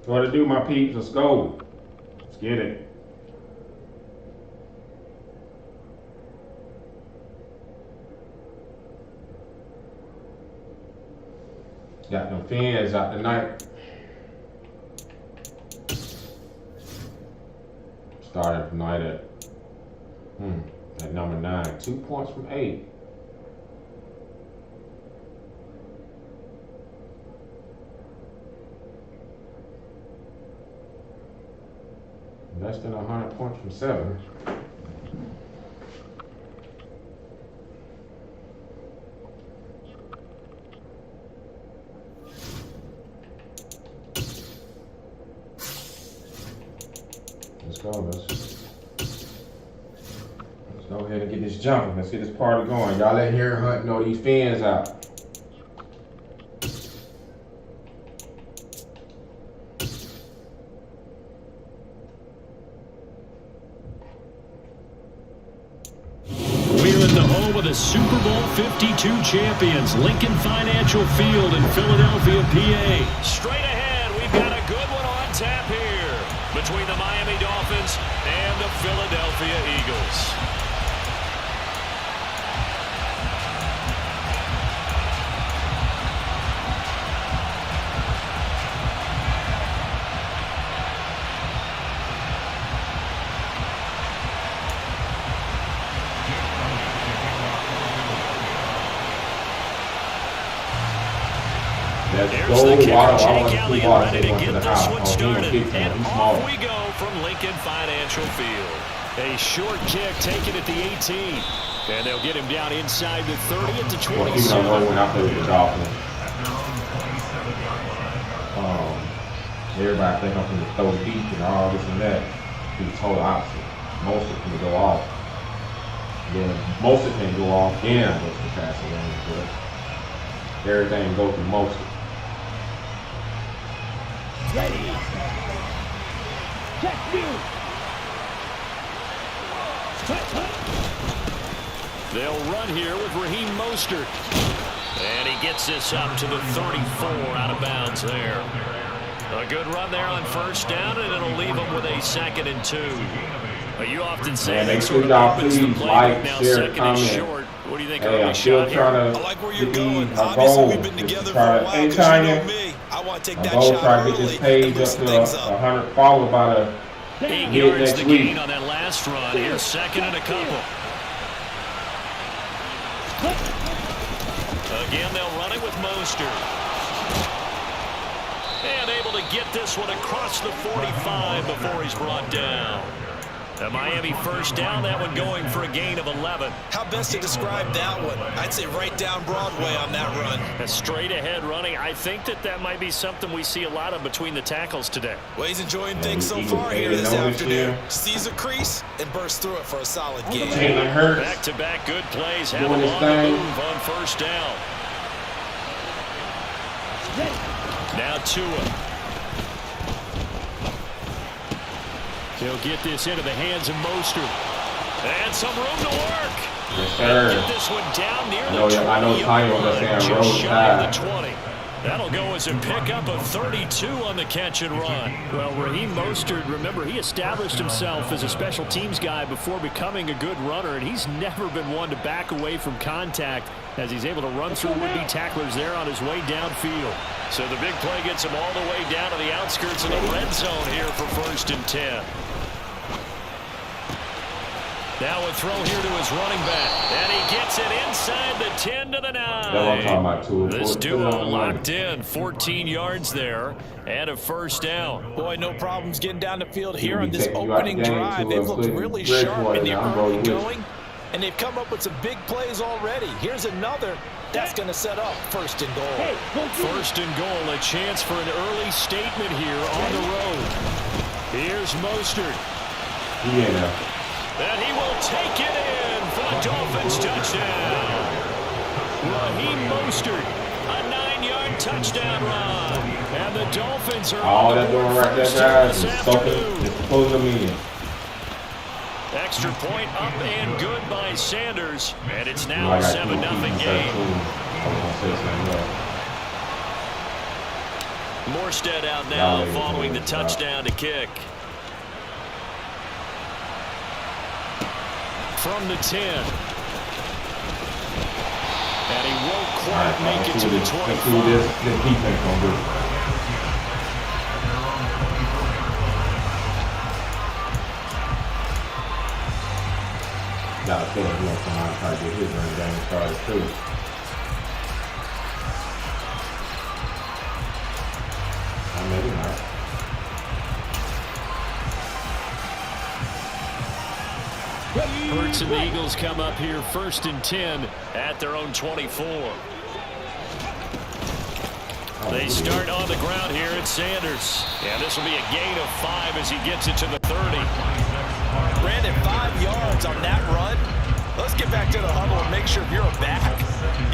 What to do, my peeps? Let's go. Let's get it. Got them fans out tonight. Starting tonight at number 9. 2 points from 8. Less than 100 points from 7. Let's go. Let's go ahead and get this jumping. Let's get this party going. Y'all let Harry Hunt know these fans out. Super Bowl 52 champions, Lincoln Financial Field in Philadelphia, PA. Straight ahead, we've got a good one on tap here between the Miami Dolphins and the Philadelphia Eagles. There's the kicker, Jake Elliott, ready to get this one started. And off we go from Lincoln Financial Field. A short kick taken at the 18. And they'll get him down inside the 30 at the 27. When I play with the Dolphins, everybody think I'm going to throw deep and all this and that. Be the total opposite. Most of it can go off. Then most of it can go off and I go to the passing range, but everything goes through most of it. Ready. Check you. They'll run here with Raheem Mostert. And he gets this up to the 34 out of bounds there. A good run there on first down, and it'll leave them with a 2nd and 2. You often say that sort of opens the play. Now 2nd and short. What do you think of the shot here? I like where you're going. Obviously, we've been together for a while. You know me. I want to take that shot early and loosen things up. 100, followed by the 8 yards the gain on that last run. Here's 2nd and a couple. Again, they'll run it with Mostert. And able to get this one across the 45 before he's brought down. A Miami first down, that one going for a gain of 11. How best to describe that one? I'd say right down Broadway on that run. A straight ahead running. I think that might be something we see a lot of between the tackles today. Well, he's enjoying things so far here this afternoon. Sees a crease and bursts through it for a solid game. Back-to-back good plays. Have him on the move on first down. Now Tua. He'll get this into the hands of Mostert. And some room to work. Yes, sir. Get this one down near the 20. I know Tanya was saying road shy of the 20. That'll go as a pickup of 32 on the catch and run. Well, Raheem Mostert, remember, he established himself as a special teams guy before becoming a good runner, and he's never been one to back away from contact as he's able to run through would-be tacklers there on his way downfield. So the big play gets him all the way down to the outskirts of the red zone here for 1st and 10. Now a throw here to his running back. And he gets it inside the 10 to the 9. This duo locked in. 14 yards there and a first down. Boy, no problems getting down the field here on this opening drive. They've looked really sharp in the early going. And they've come up with some big plays already. Here's another. That's going to set up 1st and goal. 1st and goal. A chance for an early statement here on the road. Here's Mostert. Yeah. And he will take it in for the Dolphins touchdown. Raheem Mostert, a 9-yard touchdown run. And the Dolphins are all that doing right there, guys, is close the median. Extra point up and good by Sanders. And it's now a 7-0 game. Morstead out now following the touchdown to kick. From the 10. And he won't quite make it to the 25. Let's see this defense gonna do. Got a feeling he's gonna come out and try to get his run game started too. Or maybe not. Hurts and the Eagles come up here 1st and 10 at their own 24. They start on the ground here at Sanders. And this will be a gain of 5 as he gets it to the 30. Brandon, 5 yards on that run. Let's get back to the huddle and make sure you're a back.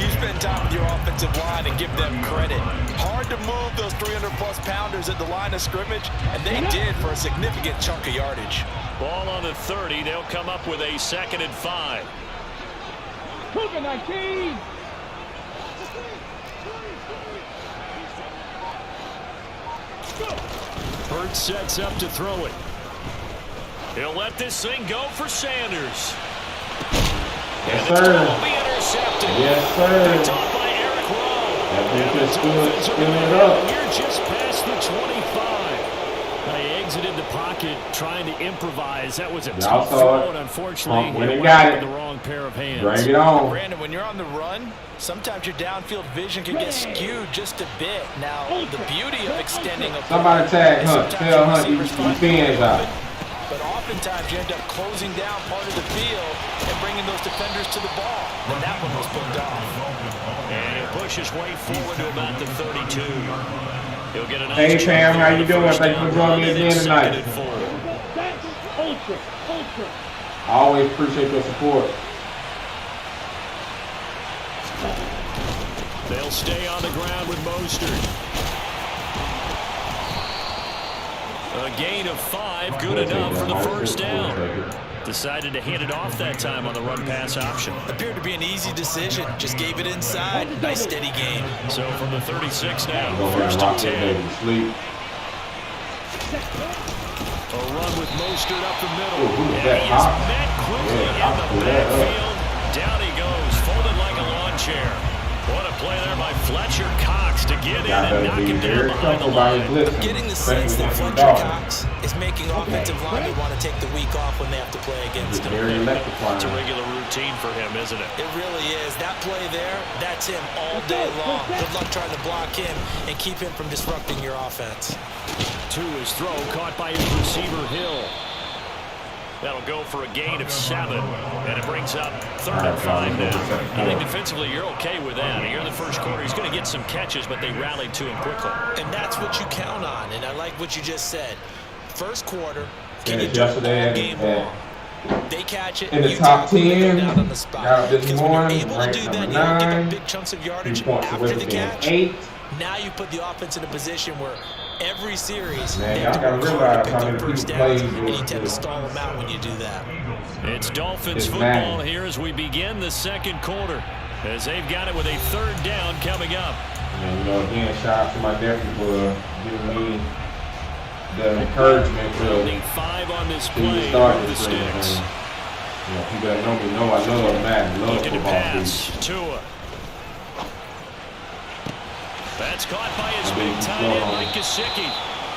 You spend time with your offensive line and give them credit. Hard to move those 300-plus pounders at the line of scrimmage, and they did for a significant chunk of yardage. Ball on the 30. They'll come up with a 2nd and 5. Cougar 19. Hurts sets up to throw it. He'll let this thing go for Sanders. Yes, and the sir. will be intercepted. Yes, sir. Picked off by Eric Rowe. That defense spin it up. Here just past the 25. They exited the pocket trying to improvise. That was a tough throw, and unfortunately, when it he went got with it, the wrong pair of hands. bring it on. Brandon, when you're on the run, sometimes your downfield vision can get skewed just a bit. Now, the beauty of extending a Somebody tag Hunt. Tell Hunt these fans out. But oftentimes you end up closing down part of the field and bringing those defenders to the ball. And that one was picked off. And he'll push his way forward to about the 32. He'll get an Hey Pam, how you doing? Thanks for joining me again tonight. Ultra. I always appreciate your support. They'll stay on the ground with Mostert. A gain of 5, good enough for the first down. Decided to hand it off that time on the run-pass option. Appeared to be an easy decision. Just gave it inside. Nice steady game. So from the 36 now, Go ahead and 1st rock and that 10. baby. Sleep. A run with Mostert up the middle. Ooh, who's And that? he is Hop? met quickly Yeah, Hop in threw the that up. backfield. Down he goes, folded like a lawn chair. What a play there by Fletcher Cox to get in and knock him down behind the line. Getting the sense that Fletcher Cox is making offensive linemen want to take the week off when they have to play against him. It's a regular routine for him, isn't it? It really is. That play there, that's him all day long. Good luck trying to block him and keep him from disrupting your offense. To his throw, caught by his receiver, Hill. That'll go for a gain of 7, and it brings up 3rd and 5 now. I think defensively you're okay with that. Here in the first quarter, he's going to get some catches, but they rallied to him quickly. And that's what you count on, and I like what you just said. First quarter, can you do Yesterday all game long? They catch it, in the you top tackle, they 10, go down on the spot. got this Because when morning, you're able to ranked do that, number you don't give 9, up big chunks of yardage 3 points after away the from being catch. 8. Now you put the offense in a position where every series Man, they y'all have to gotta work hard realize to how pick many up first people downs, play and you this- tend to stall them out when you do that. It's Dolphins It's football Madden. here as we begin the second quarter, as they've got it with a 3rd down coming up. And you know, again, shout out to my nephew for giving me the encouragement to Only 5 on this play start with the this thing. sticks. You know, people that know me know I love Madden, love Looking to football. pass. Tua. That's caught by his big tight end, Mike Gesicki.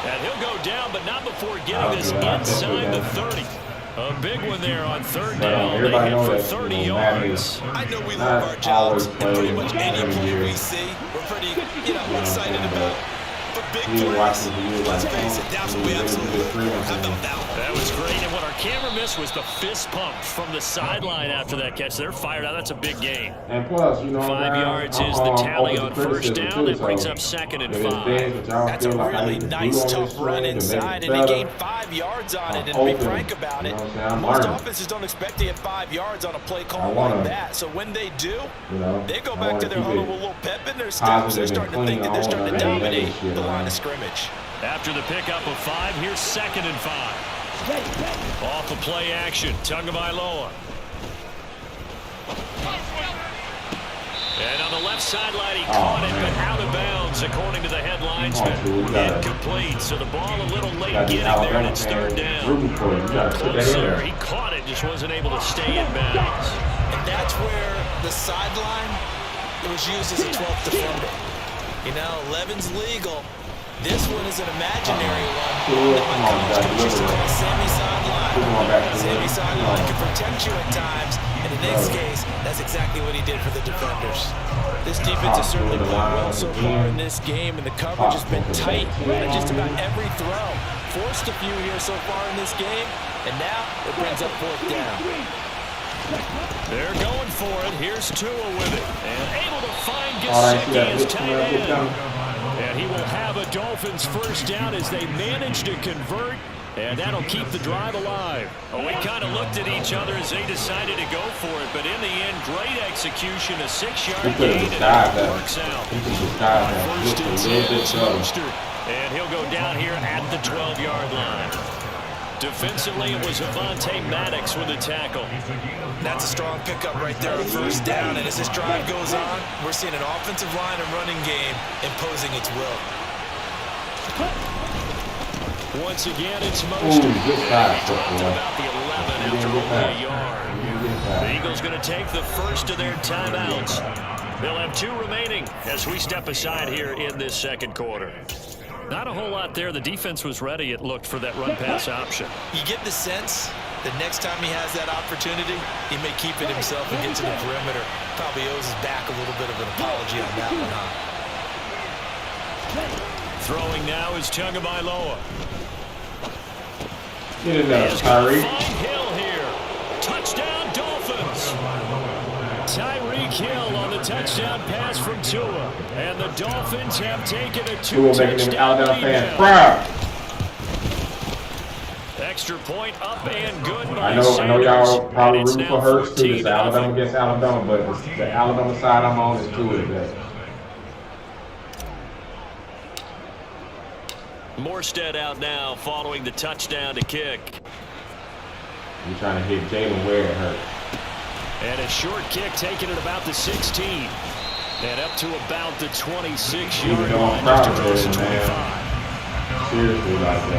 And he'll go down, but not before getting this inside the 30. A big one there on 3rd down. They everybody hit know for that, 30 you know, Madden yards. I know we Not love our jobs, always and pretty playing much any every play year. we see, we're pretty, excited about. But big He was plays, watching the years let's like, face it, that's what we absolutely look for. How about that one? That was great, and what our camera missed was the fist pump from the sideline after that catch. They're fired out. That's a big gain. And plus, you know, 5 yards is the tally on 1st down. That brings up 2nd and 5. That's a really nice, tough run inside, and he gained 5 yards on it. And to be frank about it, most offenses don't expect to get 5 yards on a play call like that. So when they do, they go back to their huddle with a little pep in their steps. They're starting to think that they're starting to dominate the line of scrimmage. After the pickup of 5, here's 2nd and 5. Off of play action, Tagovailoa. And on the left sideline. He caught it, but out of bounds, according to the headlinesman. Incomplete. So the ball a little late getting there, and it's third down. Closer. He caught it, just wasn't able to stay in bounds. And that's where the sideline was used as a 12th defender. You know, 11's legal. This one is an imaginary one. Semi-sideline. Semi-sideline can protect you at times. And in this case, that's exactly what he did for the defenders. This defense has certainly played well so far in this game, and the coverage has been tight on just about every throw. Forced a few here so far in this game, and now it brings up fourth down. They're going for it. Here's Tua with it. And able to find Gesicki as tight end. And he will have a Dolphins first down as they manage to convert. And that'll keep the drive alive. Well, we kind of looked at each other as they decided to go for it. But in the end, great execution, a 6-yard gain, and it works out. First and 10, it's Mostert. And he'll go down here at the 12-yard line. Defensively, it was Avonte Maddox with a tackle. That's a strong pickup right there on first down. And as this drive goes on, we're seeing an offensive line and running game imposing its will. Once again, it's Mostert. Good pass. About the 11 after only a yard. The Eagles going to take the first of their timeouts. They'll have 2 remaining as we step aside here in this second quarter. Not a whole lot there. The defense was ready, it looked, for that run-pass option. You get the sense that next time he has that opportunity, he may keep it himself and get to the perimeter. Probably owes his back a little bit of an apology on that one, huh? Throwing now is Tagovailoa. Get in there, Tyreek. Hill here. Touchdown, Dolphins. Tyreek Hill on the touchdown pass from Tua. And the Dolphins have taken a 2-touchdown lead. Extra point up and good by I know y'all probably rooting for Hurts too. It's Alabama against Alabama, but the Alabama side I'm on is Tua today. Morstead out now following the touchdown to kick. You're trying to hit Jalen where it hurts. And a short kick taken at about the 16. And up to about the 26-yard line, just across the 25. Seriously, like the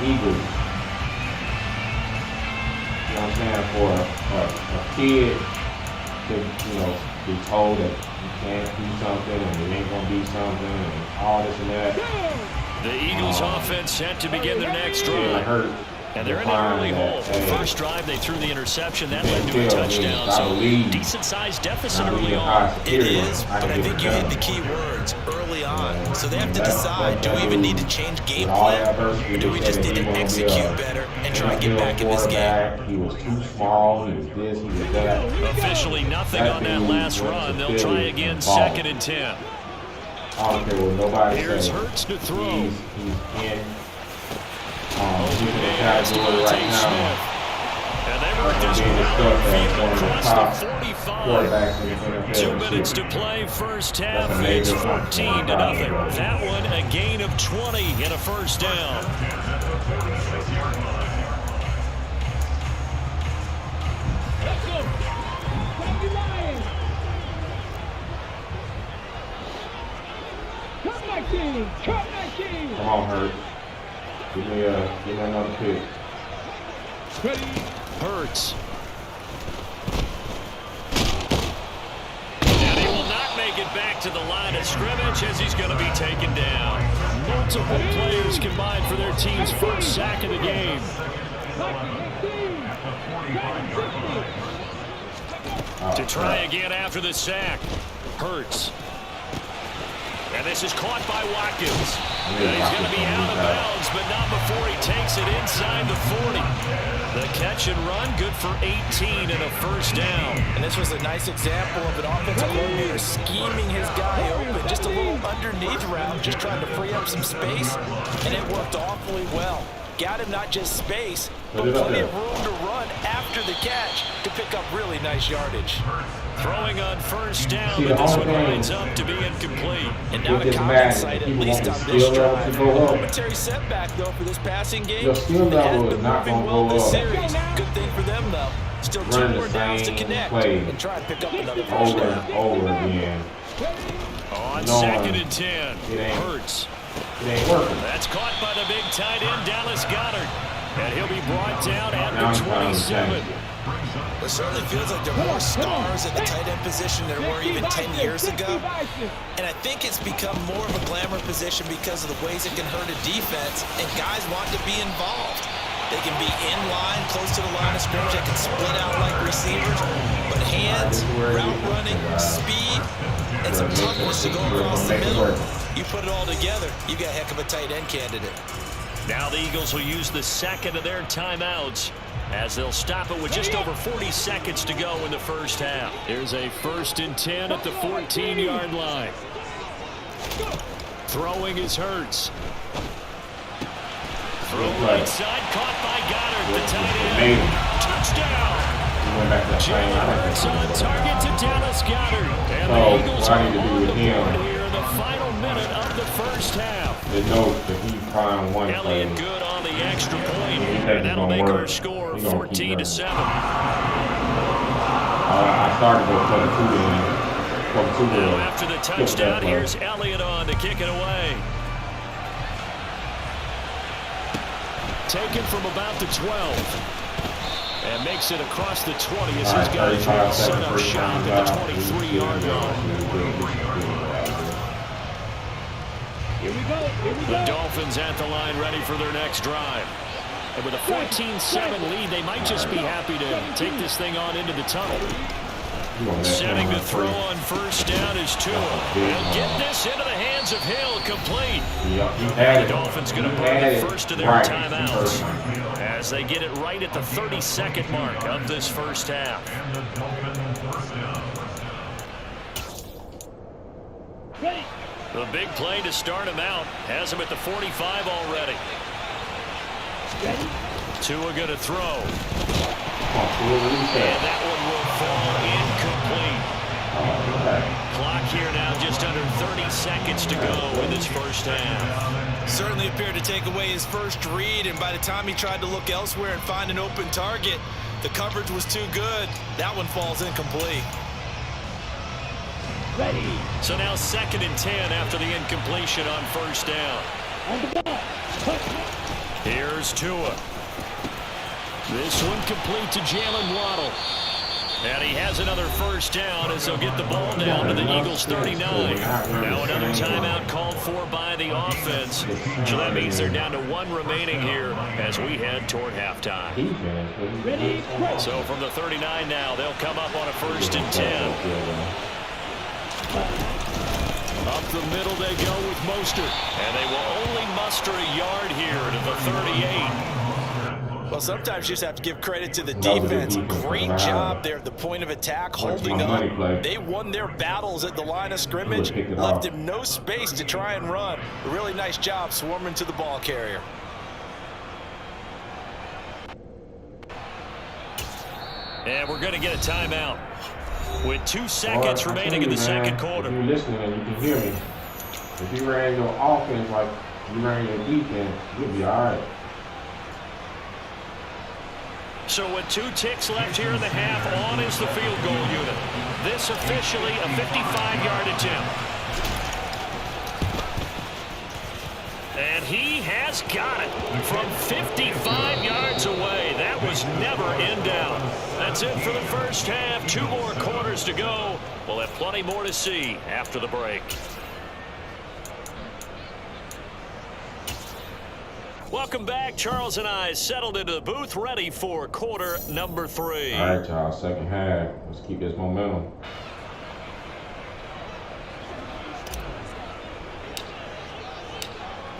Eagles. You know what I'm saying? For a kid to, be told that you can't do something and you ain't gonna do something and all this and that. The Eagles offense set to begin their next drive. And they're in an early hole. First drive, they threw the interception. That led to a touchdown. So, decent-sized deficit early on. It is, but I think you hit the key words early on. So they have to decide, do we even need to change game plan? Or do we just need to execute better and try to get back in this game? He was too small. He was this, he was that. Officially nothing on that last run. They'll try again, 2nd and 10. I don't care what nobody says. Here's Hurts to throw. He's in. He's in the category right now. And they work this across the 45. 2 minutes to play, first half. It's 14-0. That one a gain of 20 and a first down. Let's go. Come on, Hurts. Give me another pick. Hurts. And he will not make it back to the line of scrimmage as he's going to be taken down. Multiple players combined for their team's first sack of the game. To try again after the sack. Hurts. And this is caught by Watkins. And he's going to be out of bounds, but not before he takes it inside the 40. The catch and run, good for 18 and a first down. And this was a nice example of an offensive coordinator scheming his guy open. Just a little underneath route, just trying to free up some space, and it worked awfully well. Got him not just space, but plenty of room to run after the catch to pick up really nice yardage. Throwing on first down, but this one winds up to be incomplete. And now to compensate at least on this drive. A momentary setback, though, for this passing game. It has been moving well this series. Good thing for them, though. Still 2 more downs to connect and try and pick up another first over down. and over again. On Knowing 2nd and 10, Hurts. It ain't working. That's caught by the big tight end, Dallas Goedert. And he'll be brought down at the 27. It certainly feels like there are more stars at the tight end position than there were even 10 years ago. And I think it's become more of a glamour position because of the ways it can hurt a defense, and guys want to be involved. They can be in line, close to the line of scrimmage. They can split out like receivers. But hands, route running, speed, and some toughness to go across the middle. You put it all together, you got a heck of a tight end candidate. Now the Eagles will use the second of their timeouts as they'll stop it with just over 40 seconds to go in the first half. Here's a 1st and 10 at the 14-yard line. Throwing is Hurts. Throw right side, caught by Goddard, the tight end. Touchdown! Jalen Hurts on target to Dallas Goedert. And the Eagles are on the board here in the final minute of the first half. Elliott good on the extra point, and that'll make our score 14-7. I started with for the 2 Now after the touchdown, here's Elliott on to kick it away. Taken from about the 12. And makes it across the 20 as his guys will set up shop at the 23-yard line. Here we go. The Dolphins at the line ready for their next drive. And with a 14-7 lead, they might just be happy to take this thing on into the tunnel. Setting the throw on first down is Tua. He'll get this into the hands of Hill, complete. The Dolphins going to burn the first of their timeouts as they get it right at the 32nd mark of this first half. The big play to start him out has him at the 45 already. Tua going to throw. And that one will fall incomplete. Clock here now just under 30 seconds to go in this first half. Certainly appeared to take away his first read, and by the time he tried to look elsewhere and find an open target, the coverage was too good. That one falls incomplete. Ready. So now 2nd and 10 after the incompletion on first down. Here's Tua. This one complete to Jalen Waddle. And he has another first down as they'll get the ball down to the Eagles 39. Now another timeout called for by the offense. So that means they're down to 1 remaining here as we head toward halftime. So from the 39 now, they'll come up on a 1st and 10. Up the middle they go with Mostert. And they will only muster a yard here to the 38. Well, sometimes you just have to give credit to the defense. Great job there at the point of attack, holding up. They won their battles at the line of scrimmage, left him no space to try and run. A really nice job swarming to the ball carrier. And we're going to get a timeout with 2 seconds remaining in the second quarter. If you're listening and you can hear me, if you ran your offense like you ran your defense, you'll be all right. So with 2 ticks left here in the half, on is the field goal unit. This officially a 55-yard attempt. And he has got it from 55 yards away. That was never in doubt. That's it for the first half. 2 more quarters to go. We'll have plenty more to see after the break. Welcome back. Charles and I settled into the booth, ready for quarter number 3. All right, y'all. Second half. Let's keep this momentum.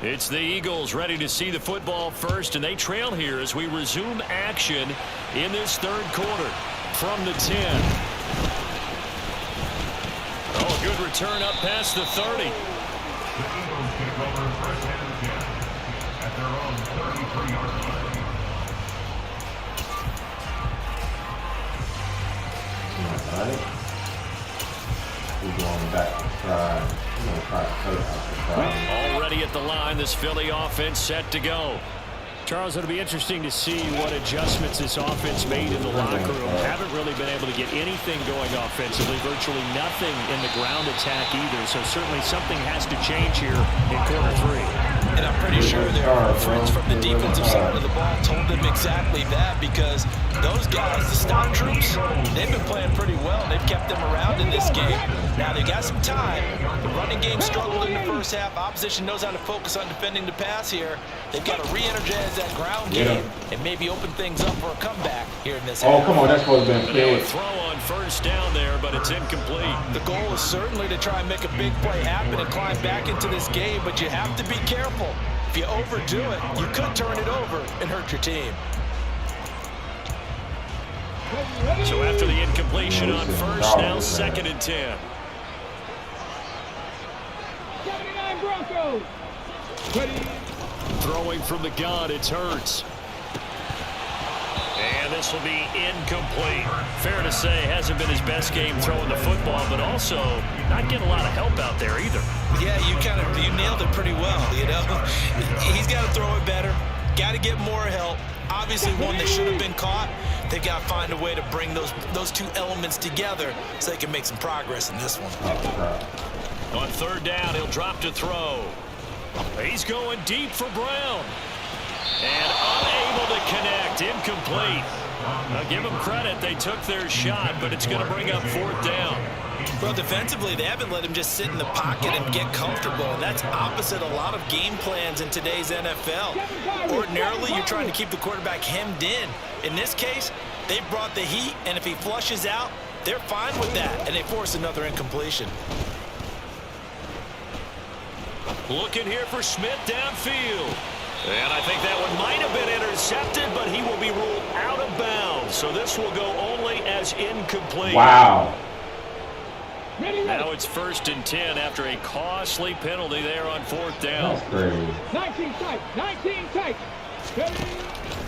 It's the Eagles ready to see the football first, and they trail here as we resume action in this third quarter from the 10. Oh, good return up past the 30. The Eagles kick over first and 10 at their own 33-yard line. All right. We're going back to try. We're going to try to play out the try. Already at the line, this Philly offense set to go. Charles, it'll be interesting to see what adjustments this offense made in the locker room. Haven't really been able to get anything going offensively, virtually nothing in the ground attack either. So certainly something has to change here in quarter 3. And I'm pretty sure their friends from the defensive side of the ball told them exactly that, because those guys, the stock troops, they've been playing pretty well. They've kept them around in this game. Now they've got some time. The running game struggled in the first half. Opposition knows how to focus on defending the pass here. They've got to re-energize that ground game and maybe open things up for a comeback here in this half. Oh, come on, that's supposed to be a throw on first down there, but it's incomplete. The goal is certainly to try and make a big play happen and climb back into this game, but you have to be careful. If you overdo it, you could turn it over and hurt your team. So after the incompletion on first, now 2nd and 10. 79 Broncos. Throwing from the gun, it's Hurts. And this will be incomplete. Fair to say, hasn't been his best game throwing the football, but also not getting a lot of help out there either. Yeah, you nailed it pretty well, you know. He's got to throw it better. Got to get more help. Obviously, one that should have been caught. They got to find a way to bring those two elements together so they can make some progress in this one. On 3rd down, he'll drop to throw. He's going deep for Brown. And unable to connect. Incomplete. Now give them credit. They took their shot, but it's going to bring up 4th down. Well, defensively, they haven't let him just sit in the pocket and get comfortable, and that's opposite a lot of game plans in today's NFL. Ordinarily, you're trying to keep the quarterback hemmed in. In this case, they brought the heat, and if he flushes out, they're fine with that, and they force another incompletion. Looking here for Smith downfield. And I think that one might have been intercepted, but he will be ruled out of bounds. So this will go only as incomplete. Wow. Now it's 1st and 10 after a costly penalty there on 4th down. That's crazy. 19 tight. 19 tight.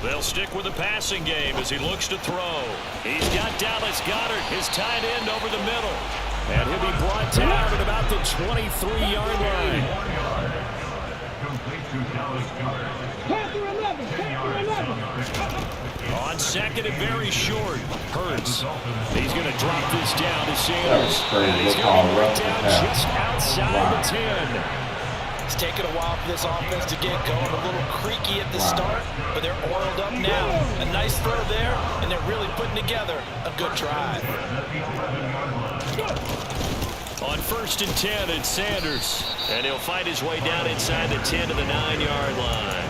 They'll stick with the passing game as he looks to throw. He's got Dallas Goedert, his tight end, over the middle. And he'll be brought down at about the 23-yard line. Panther 11. Panther 11. On 2nd and very short, Hurts. He's going to drop this down to Sanders. And he's going to be brought down just outside the 10. It's taken a while for this offense to get going. A little creaky at the start, but they're oiled up now. A nice throw there, and they're really putting together a good drive. On 1st and 10, it's Sanders. And he'll fight his way down inside the 10 to the 9-yard line.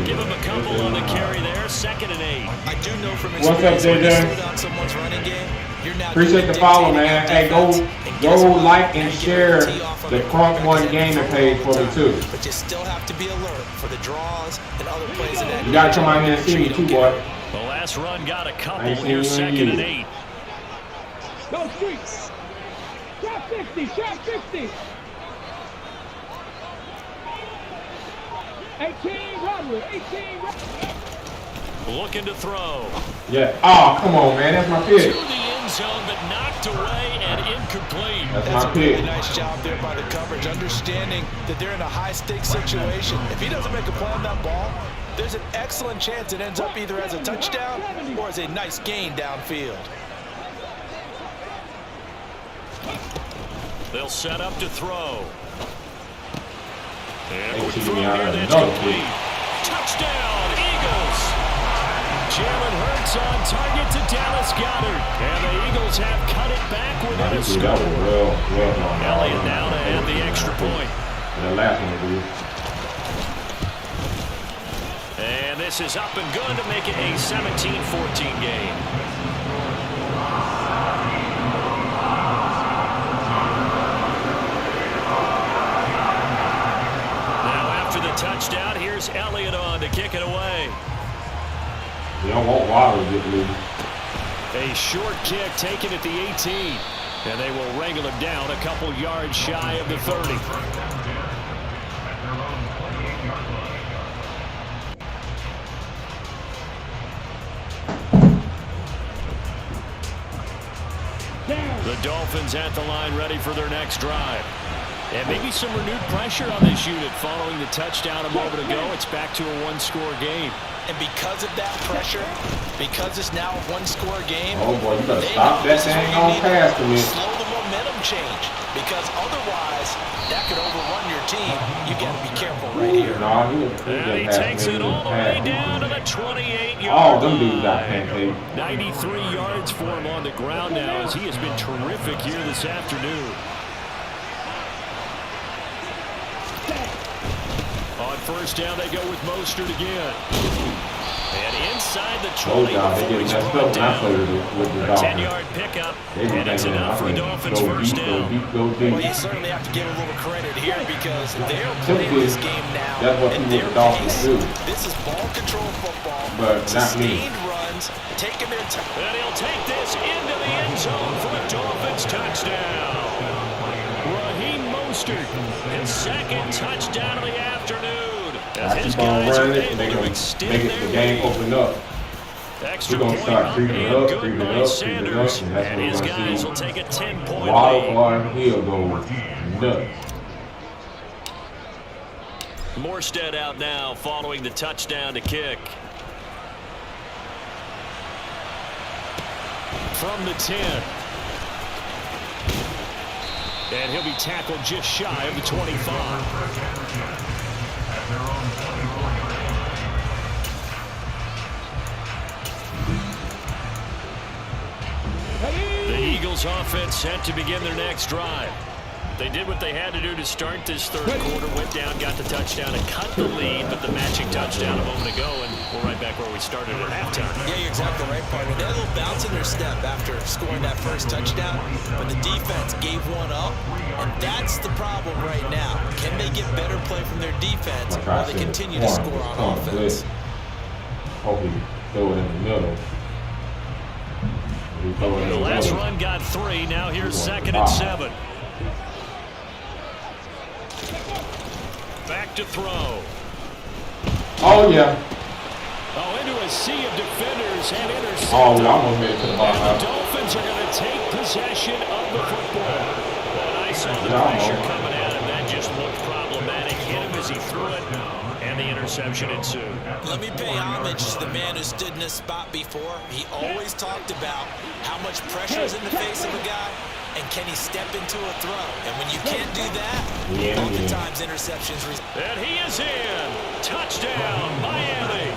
Give him a couple on the carry there. 2nd and 8. I do know from What's up, experience when you JJ? slow down someone's running game, you're now Appreciate the follow, man. Hey, go like and share the Crumps One gaming page for me too. But you still have to be alert for the draws and other plays in that. You gotta come out here and see me too, boy. The last run got a couple. ain't seen Here's you in 2nd and years. 8. Go streets. Shot 60. Shot 60. 18 Rodway. 18 Rodway. Looking to throw. Yeah. Oh, come on, man. That's my To pick. the end zone, but knocked away and incomplete. That's a my really pick. nice job there by the coverage, understanding that they're in a high-stakes situation. If he doesn't make a play on that ball, there's an excellent chance it ends up either as a touchdown or as a nice gain downfield. They'll set up to throw. And Hey, quick see throw me here, out of that's another complete. Touchdown, Eagles. Jalen Hurts on target to Dallas Goedert. And the Eagles have cut it back within a See, that was score. real Elliott now to add the extra point. The last one, dude. And this is up and good to make it a 17-14 game. Touchdown. Here's Elliott on to kick it away. You don't want water to get loose. A short kick taken at the 18. And they will wrangle him down a couple yards shy of the 30. The Dolphins at the line ready for their next drive. And maybe some renewed pressure on this unit following the touchdown a moment ago. It's back to a one-score game. And because of that pressure, because it's now a one-score game, oh boy, you better stop that thing on pass to me. Slow the momentum change, because otherwise that could overrun your team. You got to be careful right here. No, he takes it all the way down to the 28-yard line. Oh, them dudes got pancaked. 93 yards for him on the ground now, as he has been terrific here this afternoon. On first down, they go with Mostert again. And inside the 20 before he's brought down. A 10-yard pickup, and it's enough for the Dolphins' first down. Well, you certainly have to give a little credit here, because they're playing this game now at their pace. This is ball control football, sustained runs, taking their time. And he'll take this into the end zone for a Dolphins touchdown. Raheem Mostert, his second touchdown of the afternoon. As his guys are able to extend their game open up. Extra We're going to start creeping it up, and that's and his what we're going guys to will see. take a 10-point Waddle lead. Boy, he'll go nuts. Morstead out now following the touchdown to kick. From the 10. And he'll be tackled just shy of the 25. The Eagles offense set to begin their next drive. They did what they had to do to start this third quarter, went down, got the touchdown, and cut the lead, but the matching touchdown a moment ago, and we're right back where we started at halftime. Yeah, you're exactly right, partner. They had a little bounce in their step after scoring that first touchdown, but the defense gave one up, and that's the problem right now. Can they get better play from their defense while they continue to score on offense? Hopefully throw it in the middle. The last run got 3. Now here's 2nd and 7. Back to throw. Oh, yeah. Oh, into a sea of defenders and intercepted. Oh, we almost made it to the bottom. And the Dolphins are going to take possession of the football. And I saw the pressure coming at him. That just looked problematic. Hit him as he threw it, and the interception ensued. Let me pay homage to the man who stood in this spot before. He always talked about how much pressure is in the face of a guy, and can he step into a throw? And when you can't do that, oftentimes interceptions. And he is in. Touchdown, Miami.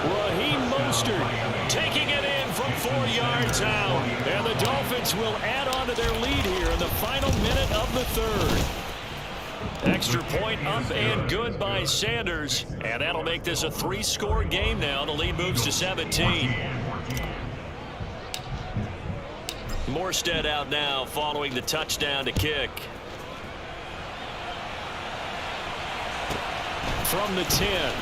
Raheem Mostert taking it in from 4 yards out. And the Dolphins will add on to their lead here in the final minute of the third. Extra point up and good by Sanders. And that'll make this a 3-score game now. The lead moves to 17. Morstead out now following the touchdown to kick. From the 10.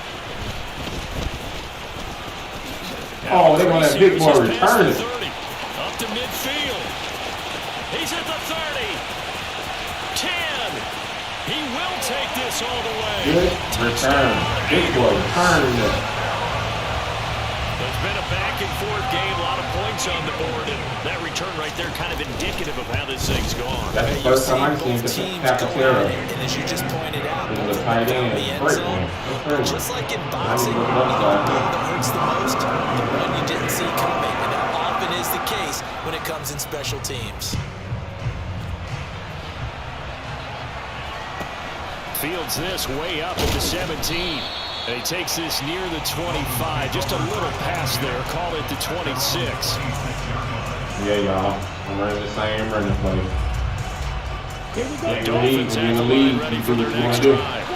Oh, they're going to have big boy return. Up to midfield. He's at the 30. 10. He will take this all the way. Good return. Big boy return. It's been a back-and-forth game, a lot of points on the board, and that return right there kind of indicative of how this thing's gone. That's the first time I've seen this cafeteria. And as you just pointed out, It was a tight end. just like in boxing, you know, the blow that hurts the most, the one you didn't see coming, and that often is the case when it comes in special teams. Fields this way up at the 17. And he takes this near the 25. Just a little pass there. Call it the 26. Yeah, y'all. I'm running the same running play. The Dolphins have to get ready for their next drive.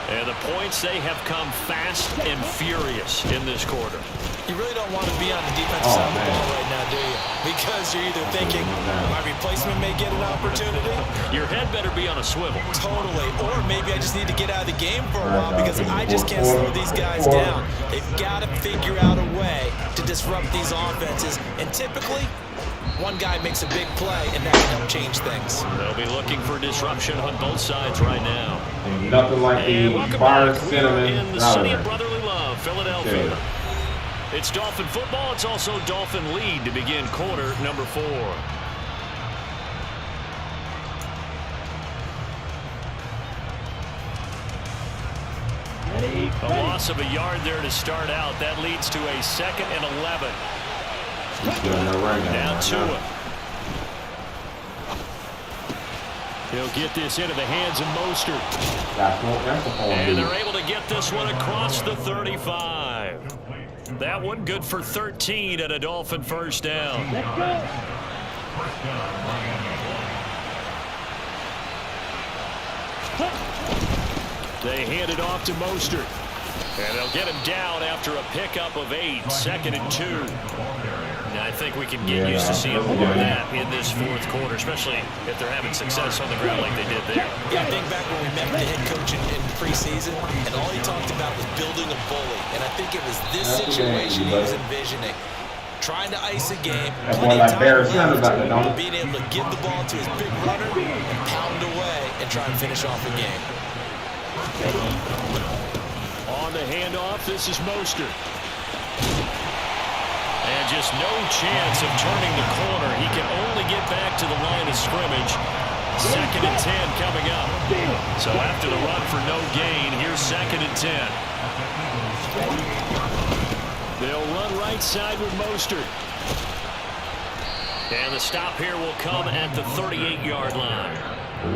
And the points, they have come fast and furious in this quarter. You really don't want to be on the defensive side of the ball right now, do you? Because you're either thinking, my replacement may get an opportunity. Your head better be on a swivel. Totally. Or maybe I just need to get out of the game for a while because I just can't slow these guys down. They've got to figure out a way to disrupt these offenses. And typically, one guy makes a big play, and that can help change things. They'll be looking for disruption on both sides right now. Ain't nothing like the fire cinnamon. In the city of brotherly love, Philadelphia. Yeah. It's Dolphin football. It's also Dolphin lead to begin quarter number 4. A loss of a yard there to start out. That leads to a 2nd and 11. Now Tua. He'll get this into the hands of Mostert. And they're able to get this one across the 35. That one good for 13 and a Dolphin first down. They hand it off to Mostert. And they'll get him down after a pickup of 8, 2nd and 2. And I think we can get used to seeing more of that in this fourth quarter, especially if they're having success on the ground like they did there. Yeah, I think back when we met the head coach in preseason, and all he talked about was building a bully. And I think it was this situation he was envisioning. Trying to ice a game, plenty of time left, being able to give the ball to his big runner and pound away and try and finish off a game. On the handoff, this is Mostert. And just no chance of turning the corner. He can only get back to the line of scrimmage. 2nd and 10 coming up. So after the run for no gain, here's 2nd and 10. They'll run right side with Mostert. And the stop here will come at the 38-yard line.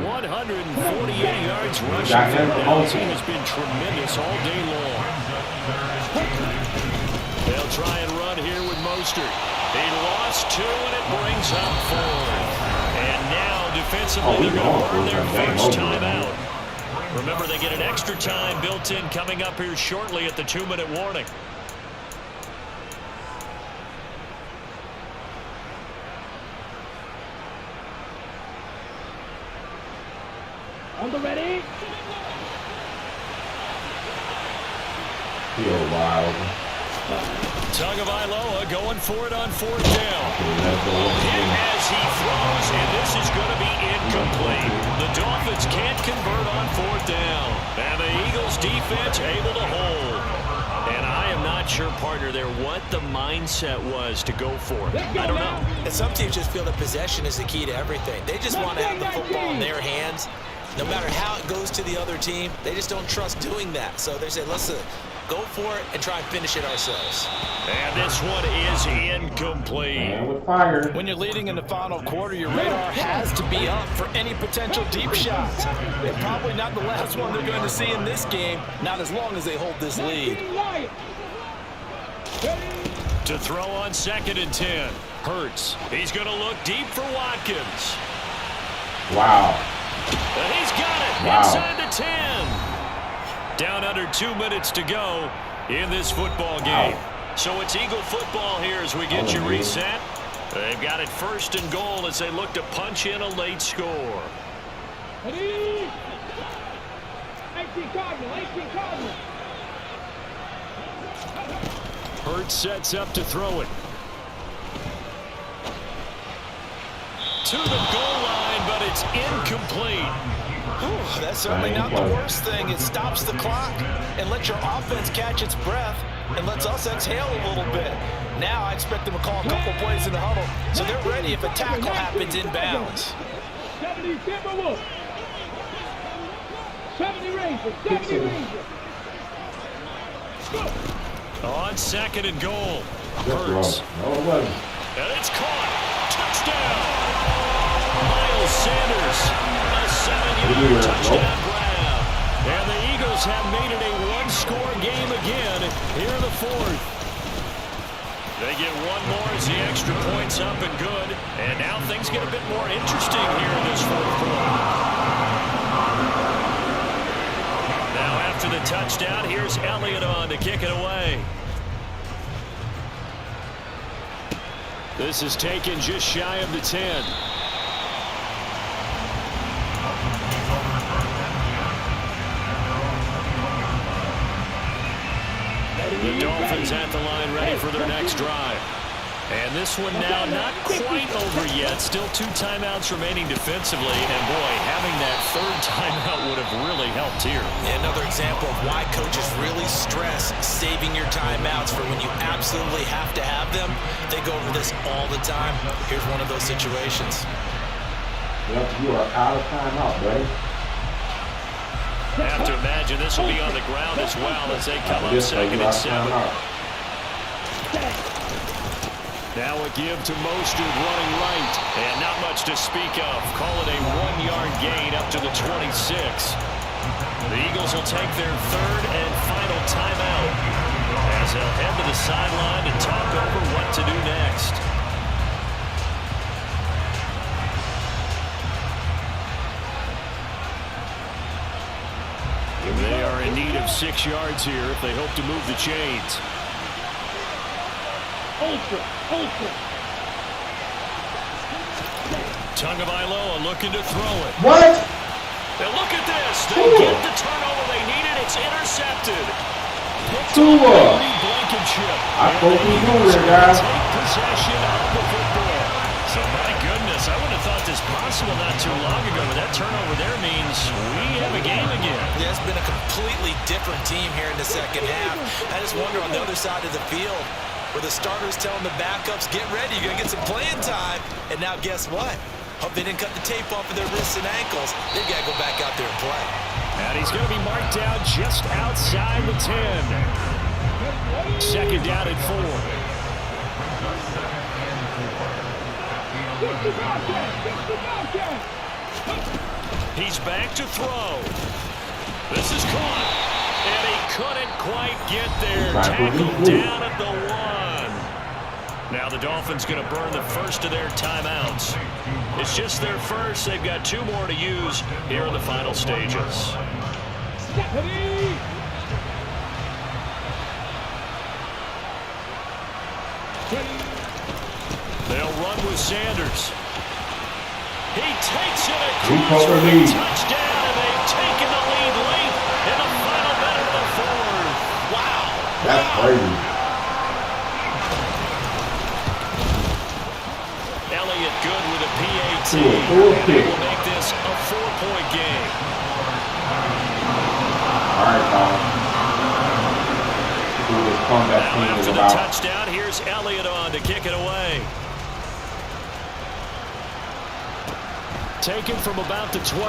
148 yards rushing for the team has been tremendous all day long. They'll try and run here with Mostert. He lost 2 and it brings up 4. And now defensively they're going to burn their first timeout. Remember, they get an extra time built in coming up here shortly at the 2-minute warning. On the ready. Wild. Tagovailoa going for it on 4th down. Hit as he throws, and this is going to be incomplete. The Dolphins can't convert on 4th down. And the Eagles defense able to hold. And I am not sure, partner, there what the mindset was to go for it. I don't know. And some teams just feel that possession is the key to everything. They just want to have the football in their hands. No matter how it goes to the other team, they just don't trust doing that. So they say, listen, go for it and try and finish it ourselves. And this one is incomplete. When you're leading in the final quarter, your radar has to be up for any potential deep shots. And probably not the last one they're going to see in this game, not as long as they hold this lead. To throw on 2nd and 10. Hurts. He's going to look deep for Watkins. Wow. And he's got it inside the 10. Down under 2 minutes to go in this football game. So it's Eagle football here as we get you reset. They've got it 1st and goal as they look to punch in a late score. 18 Cardinal. Hurts sets up to throw it. To the goal line, but it's incomplete. Whew, that's certainly not the worst thing. It stops the clock and lets your offense catch its breath and lets us exhale a little bit. Now I expect them to call a couple plays in the huddle so they're ready if a tackle happens inbounds. 70 Timberwolves. 70 Rangers. 70 Rangers. On 2nd and goal. Hurts. And it's caught. Touchdown. Miles Sanders, a 7-yard touchdown grab. And the Eagles have made it a one-score game again here in the 4th. They get one more as the extra point's up and good. And now things get a bit more interesting here in this 4th quarter. Now after the touchdown, here's Elliott on to kick it away. This is taken just shy of the 10. The Dolphins at the line ready for their next drive. And this one now not quite over yet. Still 2 timeouts remaining defensively. And boy, having that 3rd timeout would have really helped here. Another example of why coaches really stress saving your timeouts for when you absolutely have to have them. They go over this all the time. Here's one of those situations. Yep, you are out of timeout, buddy. I have to imagine this will be on the ground as well as they come up 2nd and 7. Now a give to Mostert running right. And not much to speak of. Call it a 1-yard gain up to the 26. The Eagles will take their 3rd and final timeout as they'll head to the sideline to talk over what to do next. They are in need of 6 yards here if they hope to move the chains. Tagovailoa looking to throw it. What? Now look at this. They get the turnover they needed. It's intercepted. Tua. I spoke to you there, guys. Take possession of the football. So my goodness, I wouldn't have thought this possible not too long ago, but that turnover there means we have a game again. Yeah, it's been a completely different team here in the second half. I just wonder on the other side of the field where the starters telling the backups, get ready, you're going to get some playing time. And now guess what? Hope they didn't cut the tape off of their wrists and ankles. They've got to go back out there and play. And he's going to be marked down just outside the 10. 2nd down and 4. He's back to throw. This is caught. And he couldn't quite get there. Tackled down at the 1. Now the Dolphins going to burn the first of their timeouts. It's just their first. They've got 2 more to use here in the final stages. They'll run with Sanders. He takes it across for a touchdown, and they've taken the lead late in the final minute of the 4th. Wow. That's crazy. Elliott good with a PAT, and they will make this a 4-point game. All right, Tom. Now after the touchdown, here's Elliott on to kick it away. Taken from about the 12.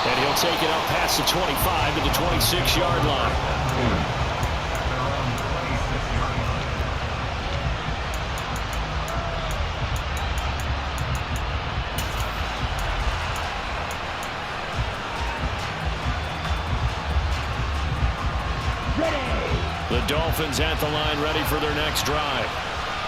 And he'll take it up past the 25 to the 26-yard line. The Dolphins at the line ready for their next drive.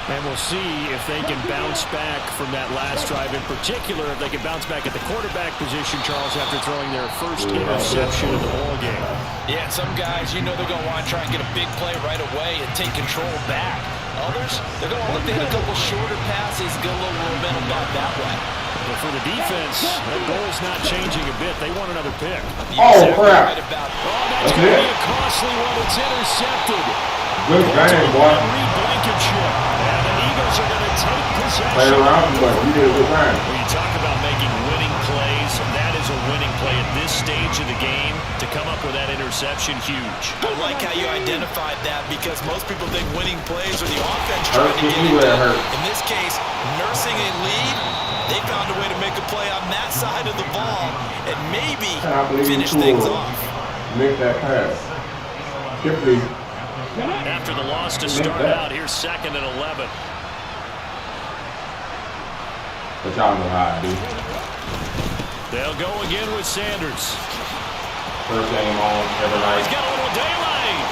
And we'll see if they can bounce back from that last drive. In particular, if they can bounce back at the quarterback position, Charles, after throwing their first interception of the ball game. Yeah, some guys, you know they're going to want to try and get a big play right away and take control back. Others, they're going to look to hit a couple shorter passes, get a little momentum back that way. But for the defense, that goal's not changing a bit. They want another pick. Oh, crap. Right about it. Oh, that's going to be a costly one. It's intercepted. Good game, boy. And the Eagles are going to take possession. Play around, but you did a good time. When you talk about making winning plays, that is a winning play at this stage of the game. To come up with that interception, huge. I like how you identified that because most people think winning plays are the offense trying to get it done. In this case, nursing a lead, they found a way to make a play on that side of the ball and maybe finish things off. Make that pass. Shipley. After the loss to start out, here's 2nd and 11. But y'all know how I do. They'll go again with Sanders. First game on every night. He's got a little daylight.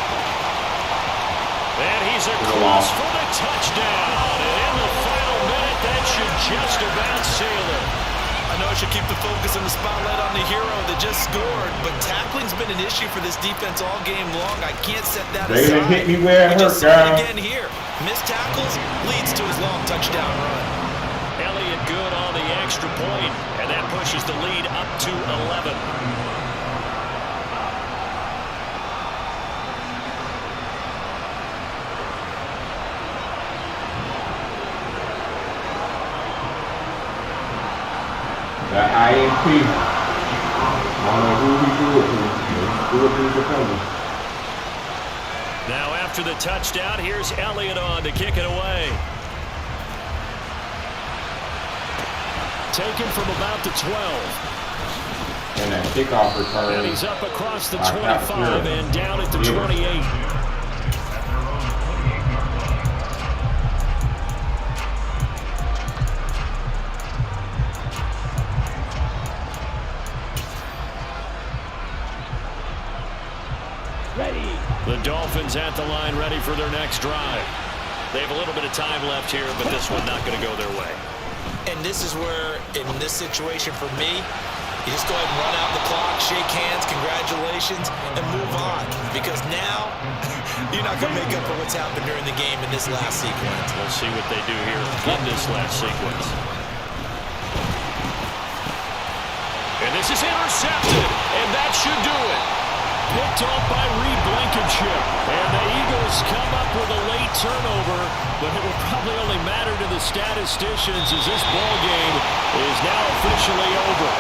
And he's across for the touchdown. And in the final minute, that should just about seal it. I know I should keep the focus and the spotlight on the hero that just scored, but tackling's been an issue for this defense all game long. I can't set that aside. They didn't hit me where it hurt, guys. Again here. Missed tackles leads to his long touchdown run. Elliott good on the extra point, and that pushes the lead up to 11. That INT. I don't know who he threw it to. He threw it to the defender. Now after the touchdown, here's Elliott on to kick it away. Taken from about the 12. And that kickoff return. And he's up across the 25 and down at the 28. The Dolphins at the line, ready for their next drive. They have a little bit of time left here, but this one not going to go their way. And this is where, in this situation for me, you just go ahead and run out the clock, shake hands, congratulations, and move on. Because now, you're not going to make up for what's happened during the game in this last sequence. We'll see what they do here in this last sequence. And this is intercepted, and that should do it. Picked off by Reed Blankenship. And the Eagles come up with a late turnover, but it will probably only matter to the statisticians as this ball game is now officially over.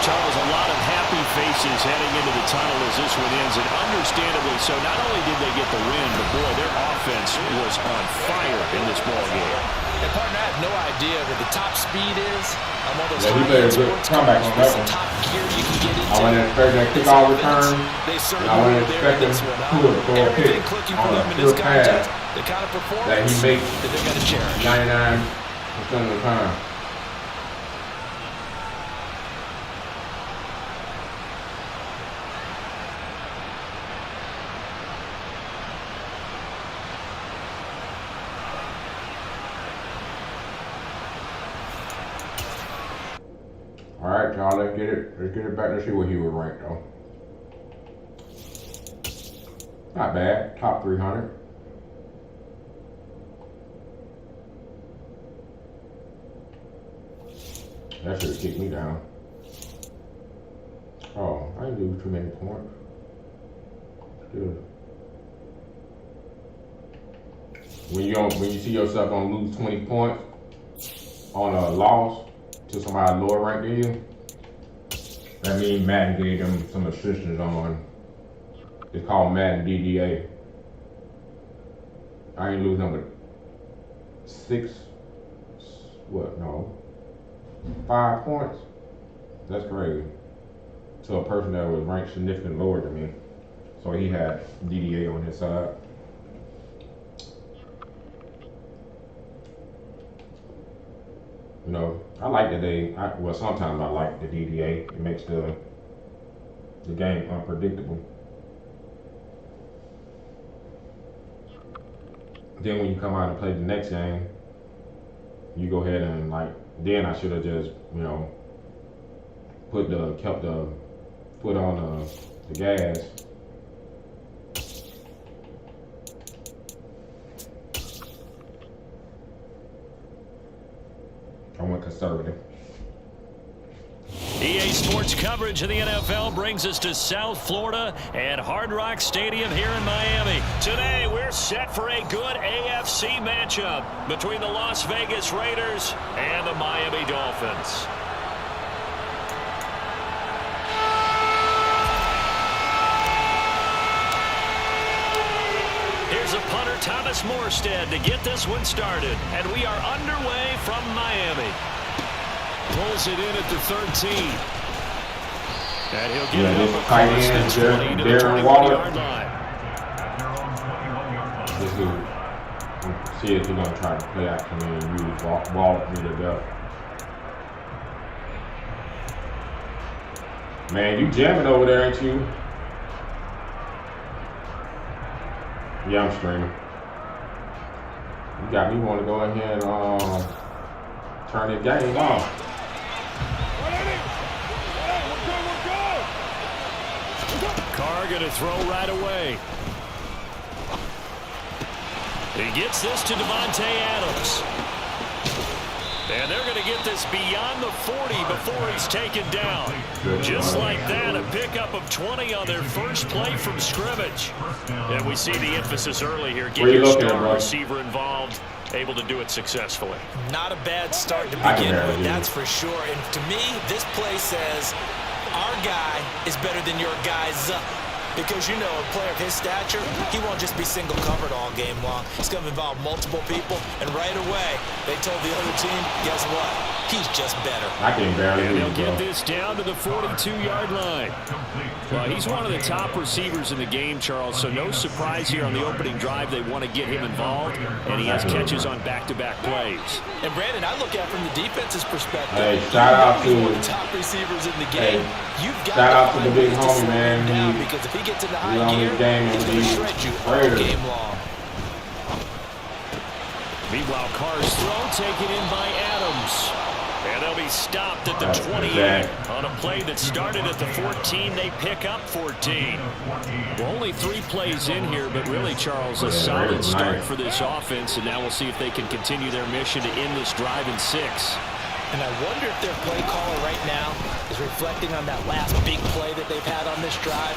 Charles, a lot of happy faces heading into the tunnel as this one ends, and understandably so. Not only did they get the win, but boy, their offense was on fire in this ball game. And partner, I have no idea what the top speed is. I'm one of those high-end sports cars. That's the top gear you can get into. I wasn't expecting that kickoff return, and I wasn't expecting Tua to throw a pick on a pure pass that he makes 99% of the time. Alright, y'all, let's get it back. Let's see what he would rank, though. Not bad. Top 300. That should have kicked me down. Oh, I didn't lose too many points. Good. When you see yourself gonna lose 20 points on a loss to somebody lower ranked than you, that means Madden gave them some assistance on. It's called Madden DDA. I ain't lose number 5 points. That's crazy. To a person that was ranked significantly lower than me. So he had DDA on his side. You know, I like that sometimes I like the DDA. It makes the game unpredictable. Then when you come out and play the next game, you go ahead and then I should have just, kept the foot on the gas. I went conservative. EA Sports coverage of the NFL brings us to South Florida and Hard Rock Stadium here in Miami. Today, we're set for a good AFC matchup between the Las Vegas Raiders and the Miami Dolphins. Here's a punter, Thomas Morstead, to get this one started. And we are underway from Miami. Pulls it in at the 13. And he'll get it up across the 20 to the 21-yard line. See if he's going to try to play action and use ball at me to death. Man, you jamming over there, ain't you? Yeah, I'm streaming. You got me want to go ahead and turn the game off. Carr going to throw right away. He gets this to Devontae Adams. And they're going to get this beyond the 40 before he's taken down. Just like that, a pickup of 20 on their first play from scrimmage. And we see the emphasis early here. Get your star receiver involved, able to do it successfully. Not a bad start to begin with, that's for sure. And to me, this play says, our guy is better than your guy's. Because, you know, a player of his stature, he won't just be single covered all game long. It's going to involve multiple people, and right away, they told the other team, guess what? He's just better. I can barely And read, they'll get bro. this down to the 42-yard line. Well, he's one of the top receivers in the game, Charles, so no surprise here on the opening drive. They want to get him involved, and he has catches on back-to-back plays. And, Brandon, I look at it from the defense's perspective. Hey, shout out He's one of to the top receivers in the game. You've got shout out to find the big ways to homie, slow him man. down, He- because if he gets into he high on gear, his game he's and going to he's shred you all Raiders. game long. Meanwhile, Carr's throw taken in by Adams. And they'll be stopped at the That's 28 exact. on a play that started at the 14. They pick up 14. Well, only 3 plays in here, but really, Charles, a solid start for this offense. And now we'll see if they can continue their mission to end this drive in 6. And I wonder if their play caller right now is reflecting on that last big play that they've had on this drive.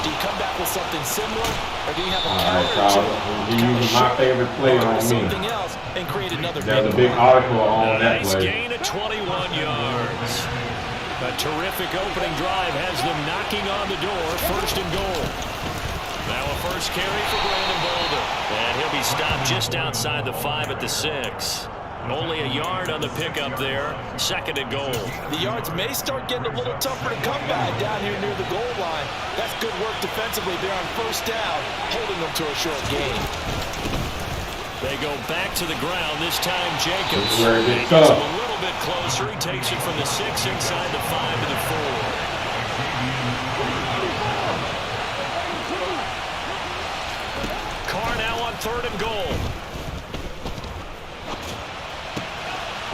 Do you come back with something similar, or do you have a All right, counter so to you using my favorite play on me. something else and create another There's a big big play? article on that Nice play. gain of 21 yards. A terrific opening drive has them knocking on the door. 1st and goal. Now a first carry for Brandon Bolden. And he'll be stopped just outside the 5 at the 6. Only a yard on the pickup there. 2nd and goal. The yards may start getting a little tougher to come by down here near the goal line. That's good work defensively there on 1st down, holding them to a short gain. They go back to the ground. This time Jacobs. This is where it He gets gets tough. him a little bit closer. He takes it from the 6 inside the 5 to the 4. Carr now on 3rd and goal.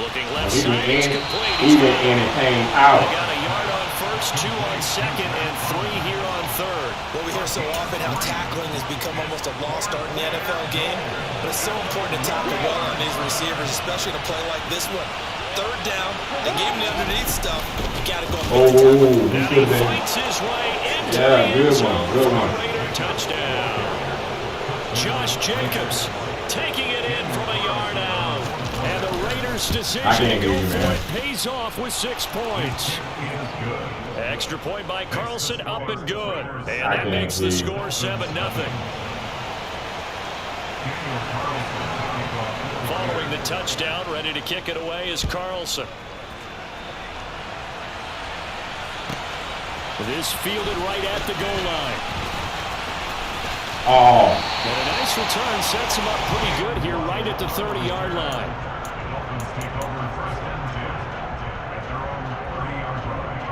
Looking left He side. It's went complete. in, he went in and came out. They got a yard on 1st, 2 on 2nd, and 3 here on 3rd. Well, we hear so often how tackling has become almost a lost art in the NFL game, but it's so important to tackle well on these receivers, especially in a play like this one. 3rd down, they gave him the underneath stuff. You got to go and Oh, make the tackle. he Now should he have been. fights his way into Yeah, the good end zone one, good for a one. Raider touchdown. Josh Jacobs taking it in from a yard out. And the Raiders' decision I to can't go hear you, for man. it pays off with 6 points. Extra point by Carlson, up and good. And that can't makes the hear you. score 7-0. Following the touchdown, ready to kick it away is Carlson. This fielded right at the goal line. Oh, And a nice return sets him up pretty good here right at the 30-yard line. Dolphins take over 1st and 10 at their own 30-yard line.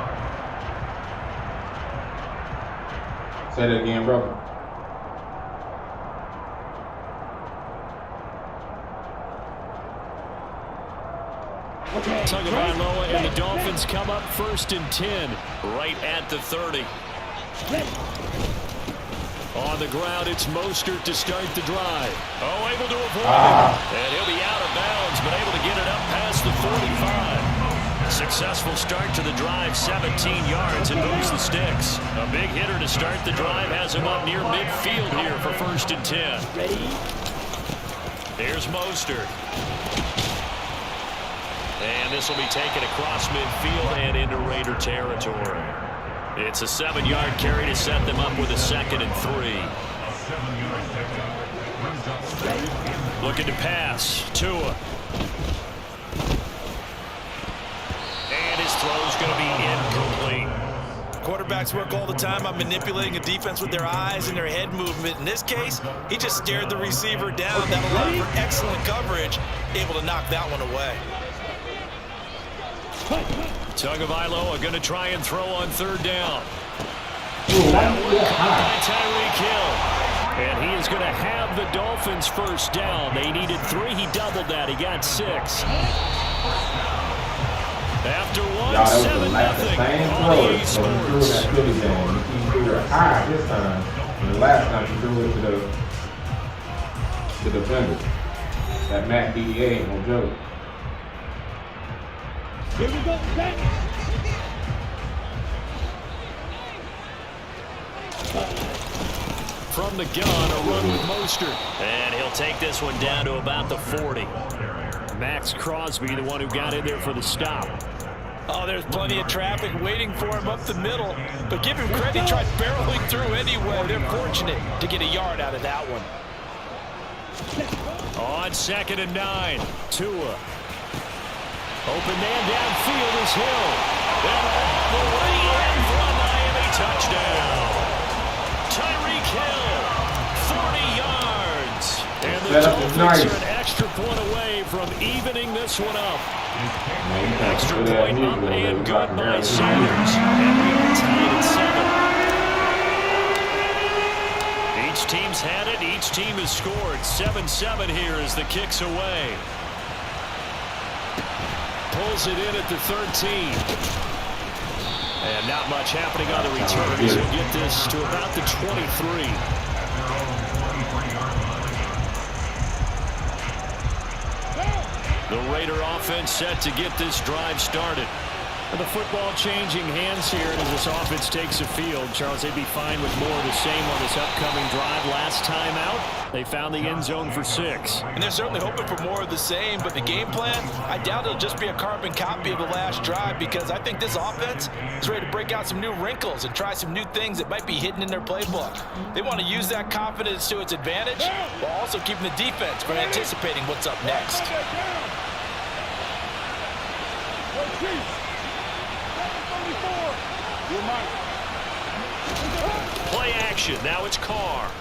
say that again, brother. Tagovailoa and the Dolphins come up 1st and 10 right at the 30. On the ground, it's Mostert to start the drive. Oh, able to avoid it. And he'll be out of bounds, but able to get it up past the 45. Successful start to the drive, 17 yards, and moves the sticks. A big hitter to start the drive has him up near midfield here for 1st and 10. Here's Mostert. And this will be taken across midfield and into Raider territory. It's a 7-yard carry to set them up with a 2nd and 3. A 7-yard pickup brings up 2nd. Looking to pass. Tua. And his throw's going to be incomplete. Quarterbacks work all the time on manipulating a defense with their eyes and their head movement. In this case, he just stared the receiver down. That allowed for excellent coverage, able to knock that one away. Tagovailoa going to try and throw on 3rd down. Ooh, By Tyreek Hill. And he is going to have the Dolphins 1st down. They needed 3. He doubled that. He got 6. After one, y'all, that was 7-0 the same on throw. the So he threw that Philly game. He threw it high this time. And the last time he threw it to the defender. That Matt DDA ain't no joke. Here we go, set. From the gun, a run with Mostert. And he'll take this one down to about the 40. Max Crosby, the one who got in there for the stop. Oh, there's plenty of traffic waiting for him up the middle. But give him credit, he tried barreling through anyway. They're fortunate to get a yard out of that one. On 2nd and 9, Tua. Open man downfield is Hill. And all the way in for a Miami touchdown. Tyreek Hill, 40 yards. And the Dolphins are an extra point away from evening this one up. Extra point up and good by Sanders. And we are tied at 7. Each team's had it. Each team has scored. 7-7 here as the kick's away. Pulls it in at the 13. And not much happening on the return. He'll get this to about the 23. The Raider offense set to get this drive started. And the football changing hands here as this offense takes the field. Charles, they'd be fine with more of the same on this upcoming drive. Last time out, they found the end zone for 6. And they're certainly hoping for more of the same, but the game plan, I doubt it'll just be a carbon copy of the last drive, because I think this offense is ready to break out some new wrinkles and try some new things that might be hidden in their playbook. They want to use that confidence to its advantage while also keeping the defense from anticipating what's up next. Play action. Now it's Carr.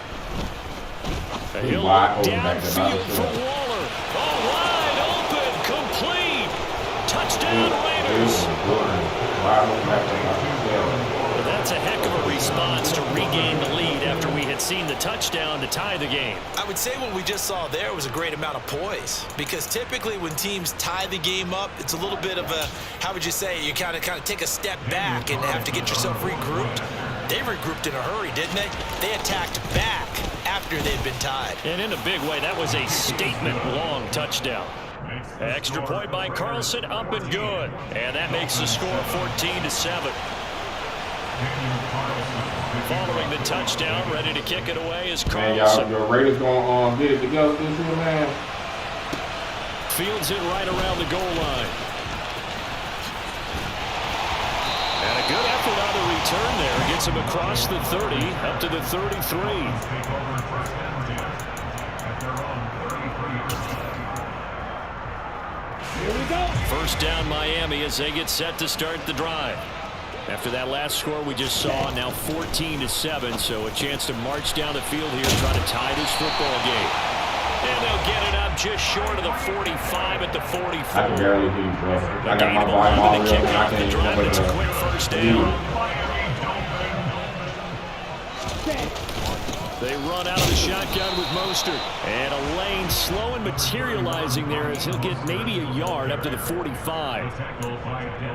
He'll look downfield for Waller. Oh, wide open. Complete. Touchdown Raiders. But that's a heck of a response to regain the lead after we had seen the touchdown to tie the game. I would say what we just saw there was a great amount of poise, because typically when teams tie the game up, it's a little bit of a, how would you say, you kind of take a step back and have to get yourself regrouped. They regrouped in a hurry, didn't they? They attacked back after they'd been tied. And in a big way, that was a statement-long touchdown. Extra point by Carlson, up and good. And that makes the score 14-7. Following the touchdown, ready to kick it away is Carlson. Man, your Raiders going to get it together this year, man. Fields it right around the goal line. And a good effort on the return there. Gets him across the 30, up to the 33. First down Miami as they get set to start the drive. After that last score we just saw, now 14-7, so a chance to march down the field here and try to tie this football game. And they'll get it up just short of the 45 at the 44. I can barely hear you, bro. I got my volume all the way up. I can't even remember It's a quick first down. They run out of the shotgun with Mostert. And a lane slow and materializing there as he'll get maybe a yard up to the 45.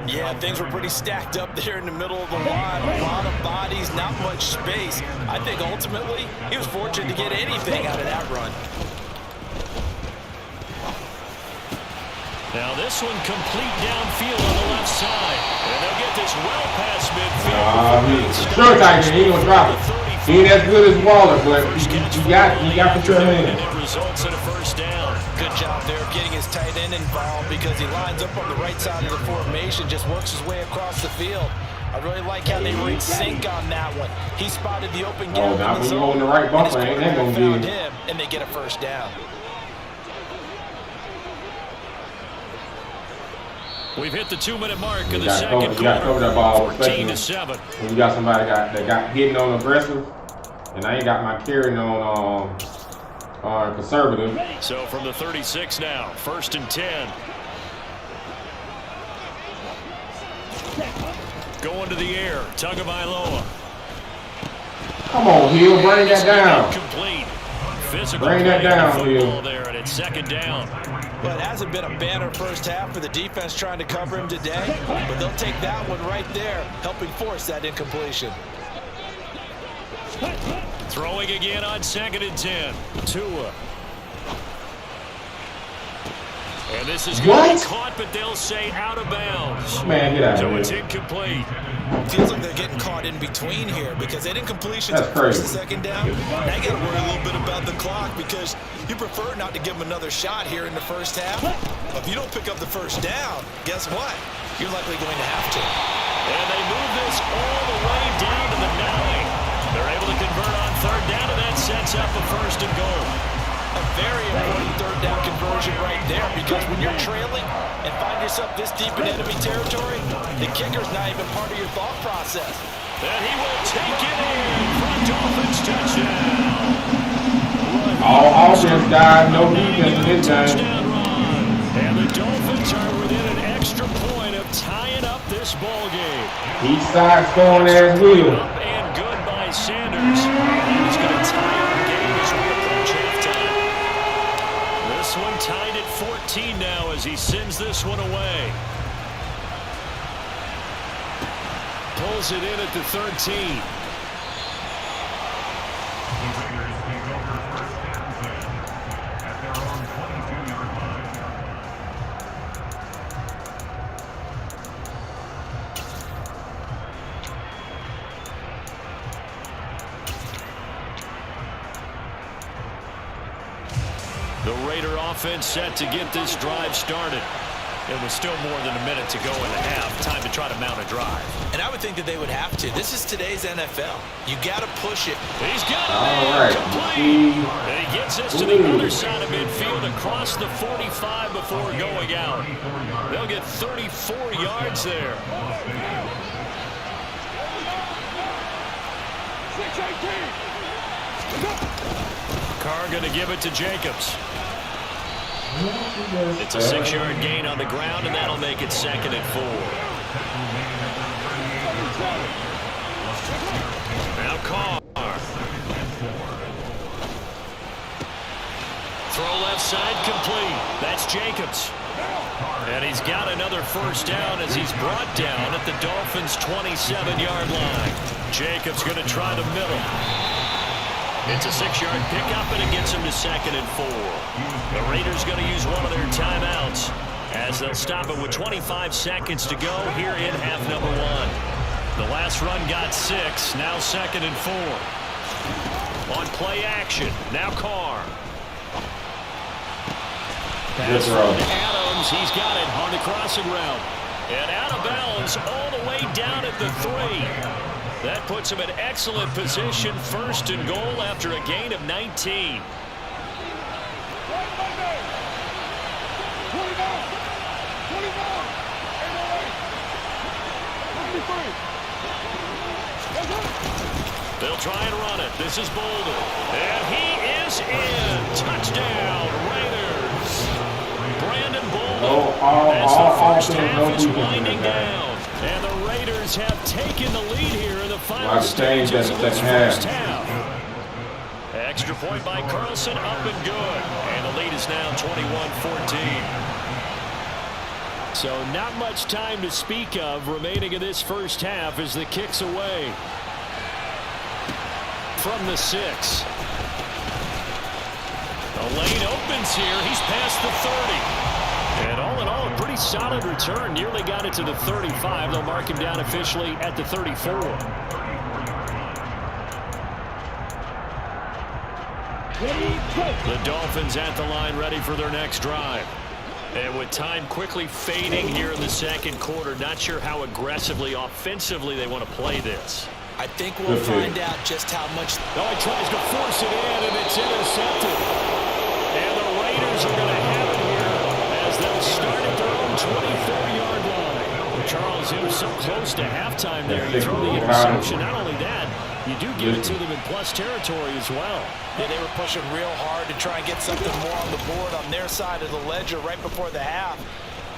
Yeah, things were pretty stacked up there in the middle of the line. A lot of bodies, not much space. I think ultimately he was fortunate to get anything out of that run. Now this one complete downfield on the left side. And they'll get this well past midfield. Sure, Tiger, he ain't gonna drop it. He ain't as good as Waller, but you got to turn it in. It results in a first down. Good job there of getting his tight end involved, because he lines up on the right side of the formation, just works his way across the field. I really like how they were in sync on that one. He spotted the open gap in the zone, in the right bumper, and his ain't that gonna found be him, and they get a first down. We've hit the 2-minute mark of the You second got to cover that ball, 14-7. When you got somebody that got hitting on aggressive, and I ain't got my carrying on conservative. So from the 36 now, 1st and 10. Going to the air, Tagovailoa. Come on, Hill, bring that down. Complete. Physical Bring that down, Hill. There, and it's 2nd down. Well, it hasn't been a banner first half for the defense trying to cover him today, but they'll take that one right there, helping force that incompletion. Throwing again on 2nd and 10. Tua. And this is going to be caught, but they'll say out of bounds. Man, get out of so here. It's incomplete. Feels like they're getting caught in between here because they didn't completions on first and second down. Now you got to worry a little bit about the clock because you prefer not to give them another shot here in the first half. If you don't pick up the first down, guess what? You're likely going to have to. And they move this all the way down to the 9. They're able to convert on third down, and that sets up a first and goal. A very important third down conversion right there because when you're trailing and find yourself this deep in enemy territory, the kicker's not even part of your thought process. And he will take it in for a Dolphins touchdown. All offense, guys, no defense in this game. And the Dolphins are within an extra point of tying up this ball game. Each side scoring as will. Up and good by Sanders. He's going to tie up the game as we approach halftime. This one tied at 14 now as he sends this one away. Pulls it in at the 13. The Raider offense set to get this drive started. It was still more than a minute to go in the half. Time to try to mount a drive. And I would think that they would have to. This is today's NFL. You got to push it. He's got it. All right. Complete. And he gets us to the other side of midfield across the 45 before going out. They'll get 34 yards there. 6-18. Carr going to give it to Jacobs. It's a 6-yard gain on the ground, and that'll make it 2nd and 4. Now Carr. Throw left side complete. That's Jacobs. And he's got another first down as he's brought down at the Dolphins' 27-yard line. Jacobs going to try the middle. It's a 6-yard pickup, and it gets him to 2nd and 4. The Raiders going to use one of their timeouts as they'll stop it with 25 seconds to go here in half number 1. The last run got 6, now 2nd and 4. On play action, now Carr. Pass from Adams, he's got it on the crossing route. And out of bounds all the way down at the 3. That puts him in excellent position, 1st and goal after a gain of 19. They'll try and run it. This is Bolden. And he is in. Touchdown, Raiders. Brandon Bolden as the first half is winding down. And the Raiders have taken the lead here in the final stages of this first half. Extra point by Carlson, up and good. And the lead is now 21-14. So not much time to speak of remaining in this first half as the kick's away. From the 6. The lane opens here. He's past the 30. And all in all, a pretty solid return. Nearly got it to the 35. They'll mark him down officially at the 34. The Dolphins at the line ready for their next drive. And with time quickly fading here in the second quarter, not sure how aggressively, offensively they want to play this. I think we'll find out just how much. Oh, he tries to force it in, and it's intercepted. And the Raiders are going to have it here as they'll start at their own 24-yard line. Charles, it was so close to halftime there. You throw the interception. Not only that, you do give it to them in plus territory as well. Yeah, they were pushing real hard to try and get something more on the board on their side of the ledger right before the half.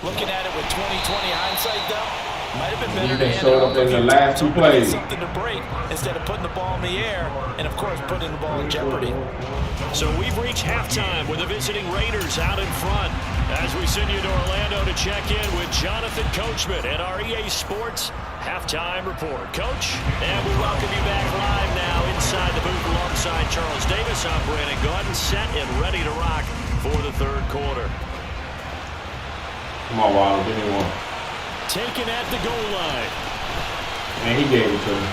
Looking at it with 20/20 hindsight, though, might have been better to end up in the last 2 plays. Something to break instead of putting the ball in the air and, of course, putting the ball in jeopardy. So we've reached halftime with the visiting Raiders out in front as we send you to Orlando to check in with Jonathan Coachman at our EA Sports Halftime Report. Coach, and we welcome you back live now inside the booth alongside Charles Davis. I'm Brandon Gordon, set and ready to rock for the third quarter. Come on, Waddle, give me one. Taken at the goal line. And he gave it to me.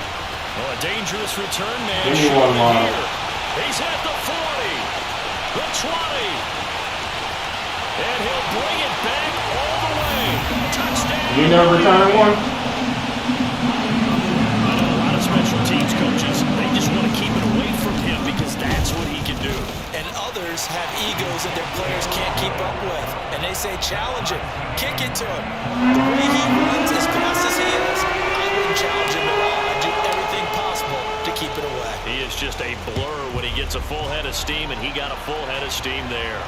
Oh, a dangerous return man. Give me one, Waddle. He's at the 40, the 20, and he'll bring it back all the way. Touchdown. You never returned one? I know a lot of special teams coaches, they just want to keep it away from him because that's what he can do. And others have egos that their players can't keep up with. And they say, challenge him, kick it to him. The way he runs as fast as he is, I wouldn't challenge him at all. I'd do everything possible to keep it away. He is just a blur when he gets a full head of steam, and he got a full head of steam there.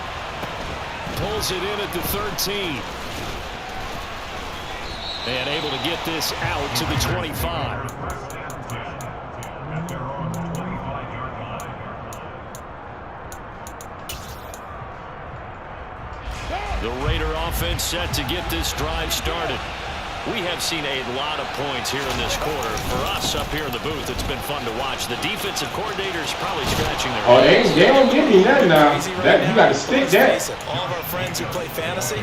Pulls it in at the 13. And able to get this out to the 25. The Raider offense set to get this drive started. We have seen a lot of points here in this quarter. For us up here in the booth, it's been fun to watch. The defensive coordinators probably scratching their heads. They don't give me nothing now. You got to stick that. All of our friends who play fantasy,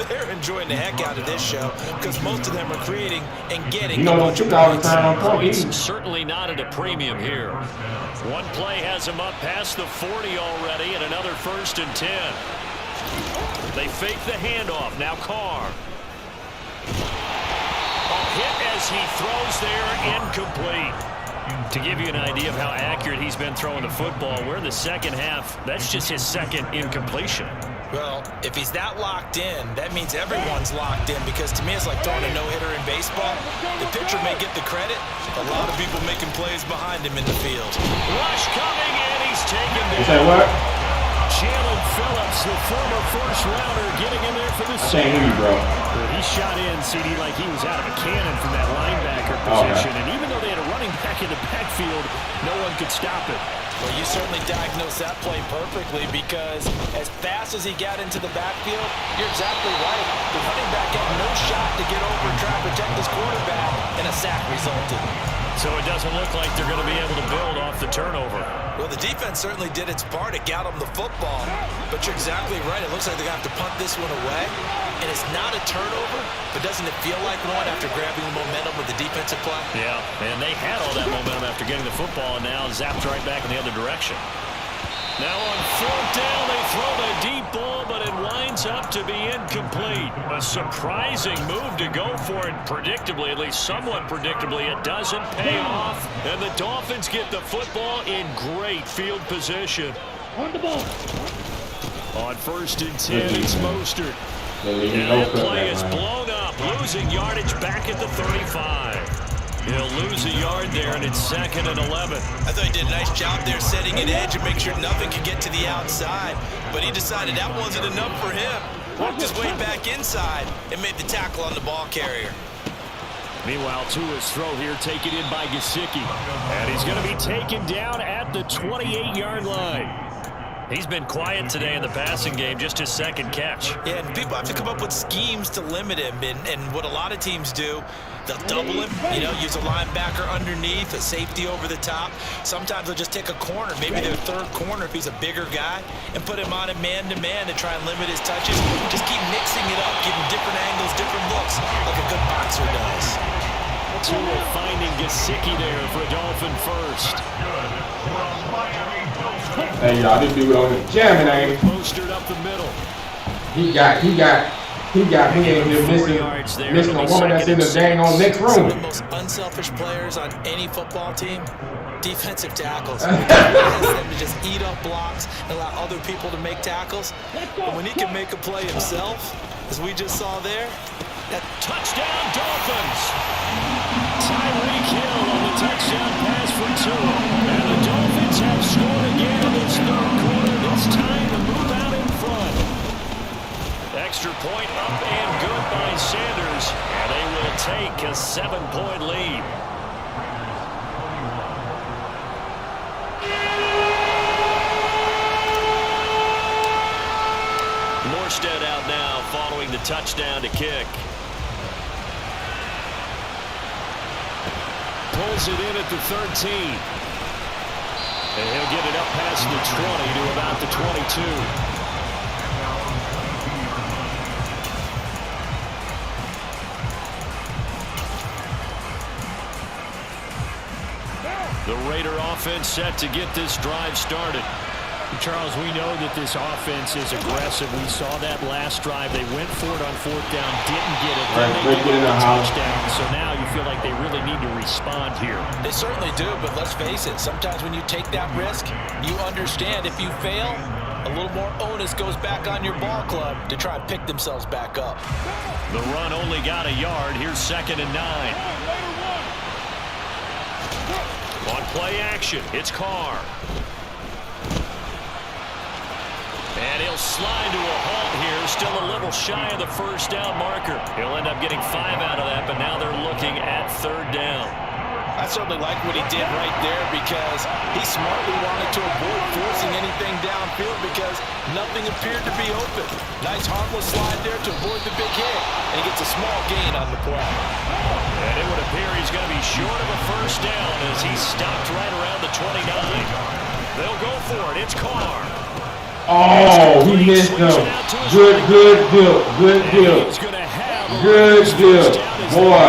they're enjoying the heck out of this show because most of them are creating and getting. You know, those $2 turn on points. Certainly not at a premium here. One play has him up past the 40 already, and another 1st and 10. They fake the handoff. Now Carr. A hit as he throws there, incomplete. To give you an idea of how accurate he's been throwing the football, we're in the second half. That's just his second incompletion. Well, if he's that locked in, that means everyone's locked in because to me it's like throwing a no-hitter in baseball. The pitcher may get the credit. A lot of people making plays behind him in the field. Rush coming in. He's taken down. You say what? Jalen Phillips, the former first-rounder, getting in there for the I can't hear you, bro. He shot in, CD, like he was out of a cannon from that linebacker position. And even though they had a running back in the backfield, no one could stop it. Well, you certainly diagnosed that play perfectly because as fast as he got into the backfield, you're exactly right. The running back had no shot to get over and try to protect his quarterback, and a sack resulted. So it doesn't look like they're going to be able to build off the turnover. Well, the defense certainly did its part. It got them the football. But you're exactly right. It looks like they're going to have to punt this one away. And it's not a turnover, but doesn't it feel like one after grabbing the momentum with the defensive play? Yeah, and they had all that momentum after getting the football, and now zapped right back in the other direction. Now on 4th down, they throw the deep ball, but it winds up to be incomplete. A surprising move to go for it predictably, at least somewhat predictably. It doesn't pay off, and the Dolphins get the football in great field position. On the ball. On 1st and 10, it's Mostert. And that play is blown up, losing yardage back at the 35. He'll lose a yard there, and it's 2nd and 11. I thought he did a nice job there setting an edge and make sure nothing could get to the outside. But he decided that wasn't enough for him. Worked his way back inside and made the tackle on the ball carrier. Meanwhile, Tua's throw here taken in by Gesicki. And he's going to be taken down at the 28-yard line. He's been quiet today in the passing game, just his 2nd catch. Yeah, and people have to come up with schemes to limit him. And what a lot of teams do, they'll double him, use a linebacker underneath, a safety over the top. Sometimes they'll just take a corner, maybe their 3rd corner if he's a bigger guy, and put him on a man-to-man to try and limit his touches. Just keep mixing it up, giving different angles, different looks, like a good boxer does. Tua finding Gesicki there for a Dolphin first. Hey, y'all, this dude on the jamming, ain't he? Mostert up the middle. He got me in there missing a woman that's in the dang on next room. Some of the most unselfish players on any football team, defensive tackles. He has them to just eat up blocks and allow other people to make tackles. But when he can make a play himself, as we just saw there, that touchdown Dolphins. Tyreek Hill on the touchdown pass for Tua. And the Dolphins have scored again in this 3rd quarter. This time to move out in front. Extra point up and good by Sanders. And they will take a 7-point lead. Morstead out now following the touchdown to kick. Pulls it in at the 13. And he'll get it up past the 20 to about the 22. Raider offense set to get this drive started. Charles, we know that this offense is aggressive. We saw that last drive. They went for it on 4th down, didn't get it. Then they get a touchdown. So now you feel like they really need to respond here. They certainly do, but let's face it. Sometimes when you take that risk, you understand if you fail, a little more onus goes back on your ball club to try and pick themselves back up. The run only got a yard. Here's 2nd and 9. On play action, it's Carr. And he'll slide to a halt here, still a little shy of the 1st down marker. He'll end up getting 5 out of that, but now they're looking at 3rd down. I certainly like what he did right there because he smartly wanted to avoid forcing anything downfield because nothing appeared to be open. Nice harmless slide there to avoid the big hit, and he gets a small gain on the play. And it would appear he's going to be short of a 1st down as he's stopped right around the 29. They'll go for it. It's Carr. Oh, he missed them. Good deal. Boy.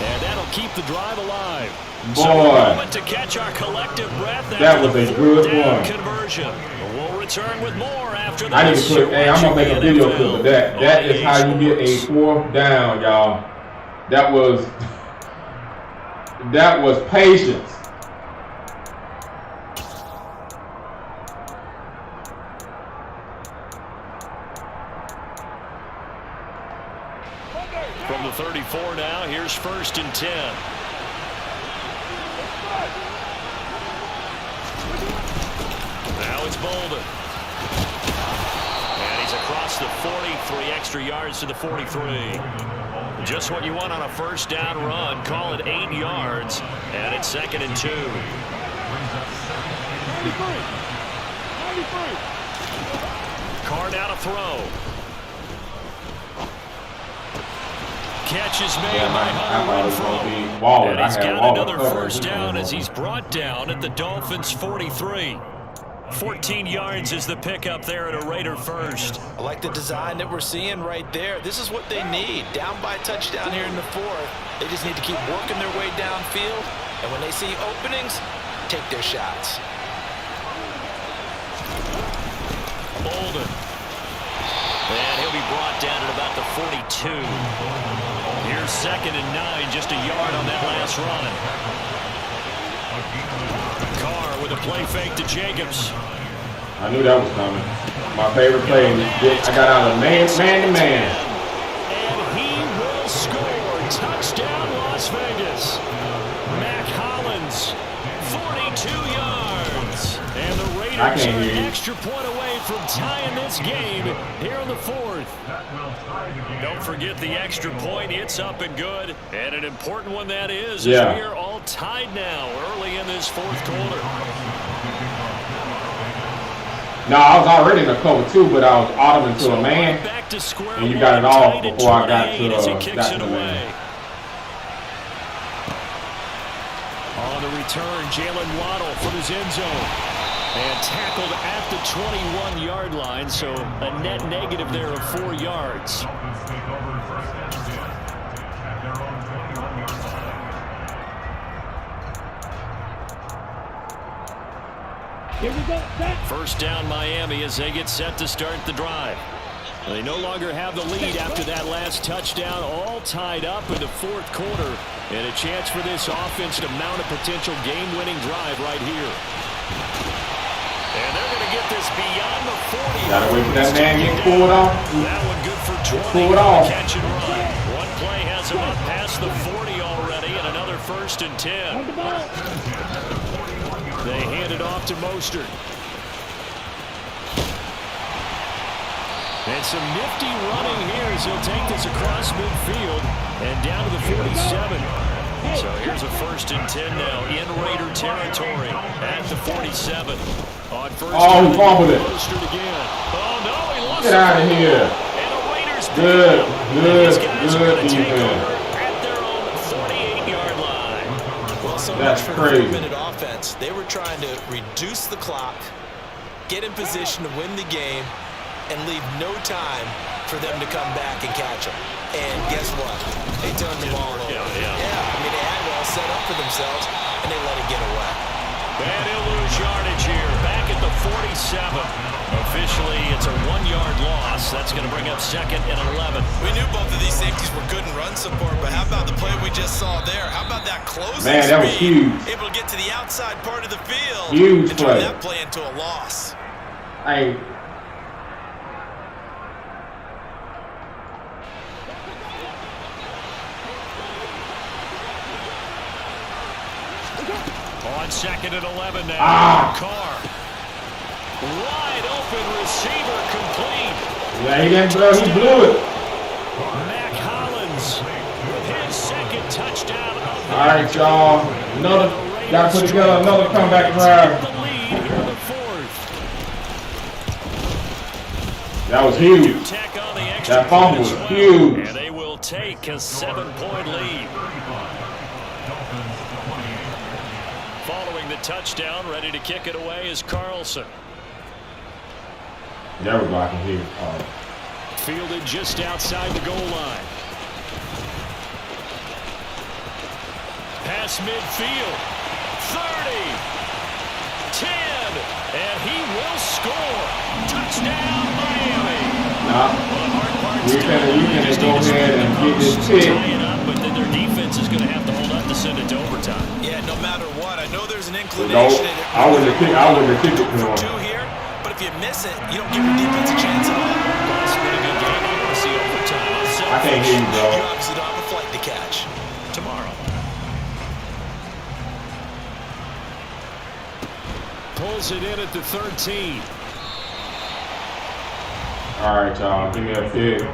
And that'll keep the drive alive. Boy. So a moment to catch our collective breath. That was a good one. Conversion. We'll return with more after I need this. to put, hey, I'm going to make a video clip of that. That is how you get a 4th down, y'all. That was patience. From the 34 now, here's 1st and 10. Now it's Bolden. And he's across the 40, 3 extra yards to the 43. Just what you want on a 1st down run. Call it 8 yards. And it's 2nd and 2. 93. Carr now to throw. Catch is made by Hunter Renfrow. And he's got another 1st down as he's brought down at the Dolphins' 43. 14 yards is the pickup there at a Raider 1st. I like the design that we're seeing right there. This is what they need. Down by a touchdown here in the 4th. They just need to keep working their way downfield. And when they see openings, take their shots. Bolden. And he'll be brought down at about the 42. Here's 2nd and 9, just a yard on that last run. Carr with a play fake to Jacobs. I knew that was coming. My favorite play. I got out of man to man. And he will score. Touchdown, Las Vegas. Mac Hollins, 42 yards. And the Raiders are an extra point away from tying this game here in the 4th. Don't forget the extra point. It's up and good. And an important one that is. Yeah. As we are all tied now early in this 4th quarter. No, I was already in the cover 2, but I was autumn into a man. Back to square And you got it off tied at before I got to 28 as he kicks the it away. man. On the return, Jalen Waddle from his end zone. And tackled at the 21-yard line, so a net negative there of 4 yards. Here we go. Set. 1st down Miami as they get set to start the drive. They no longer have the lead after that last touchdown, all tied up in the 4th quarter. And a chance for this offense to mount a potential game-winning drive right here. And they're going to get this beyond the 40. Gotta wait for that man getting pulled off. That one good for 20. Pull it off. Catch and run. One play has him up past the 40 already, and another 1st and 10. They hand it off to Mostert. And some nifty running here as he'll take this across midfield and down to the 47. So here's a 1st and 10 now in Raider territory at the 47. On 1st Oh, he fumbled it. Mostert again. Oh, no, he lost Get out of here. And the Raiders Good defense. defense. At their own 48-yard line. Well, so That's much for crazy. the 4-minute offense. They were trying to reduce the clock, get in position to win the game, and leave no time for them to come back and catch them. And guess what? They turned the ball over. Yeah. I mean, they had it all set up for themselves, and they let it get away. And he'll lose yardage here, back at the 47. Officially, it's a 1-yard loss. That's going to bring up 2nd and 11. We knew both of these safeties were good in run support, but how about the play we just saw there? How about that closing Man, that was speed? huge. Able to get to the outside part of the field. Huge and turn play. that play into a loss. Hey. On 2nd and 11 now. Carr. Wide open receiver complete. Yeah, he didn't blow. He blew it. Mac Hollins with his 2nd touchdown. All right, y'all. Got to put together another comeback drive. The lead here in the 4th. That was huge. Tack on the extra That fumble was huge. And they will take a 7-point lead. Following the touchdown, ready to kick it away is Carlson. Never blocking here. Fielded just outside the goal line. Pass midfield. 30. 10. And he will score. Touchdown, Miami. We can go ahead and get this pick. But then their defense is going to have to hold up to send it to overtime. Yeah, no matter what. I know there's an inclination. I wouldn't have kicked it to him. 2 here, but if you miss it, you don't give your defense a chance at all. That's been a good game. I want to see overtime. I can't hear you, bro. You obviously don't have a flight to catch. Tomorrow. Pulls it in at the 13. All right, y'all. Give me a pick.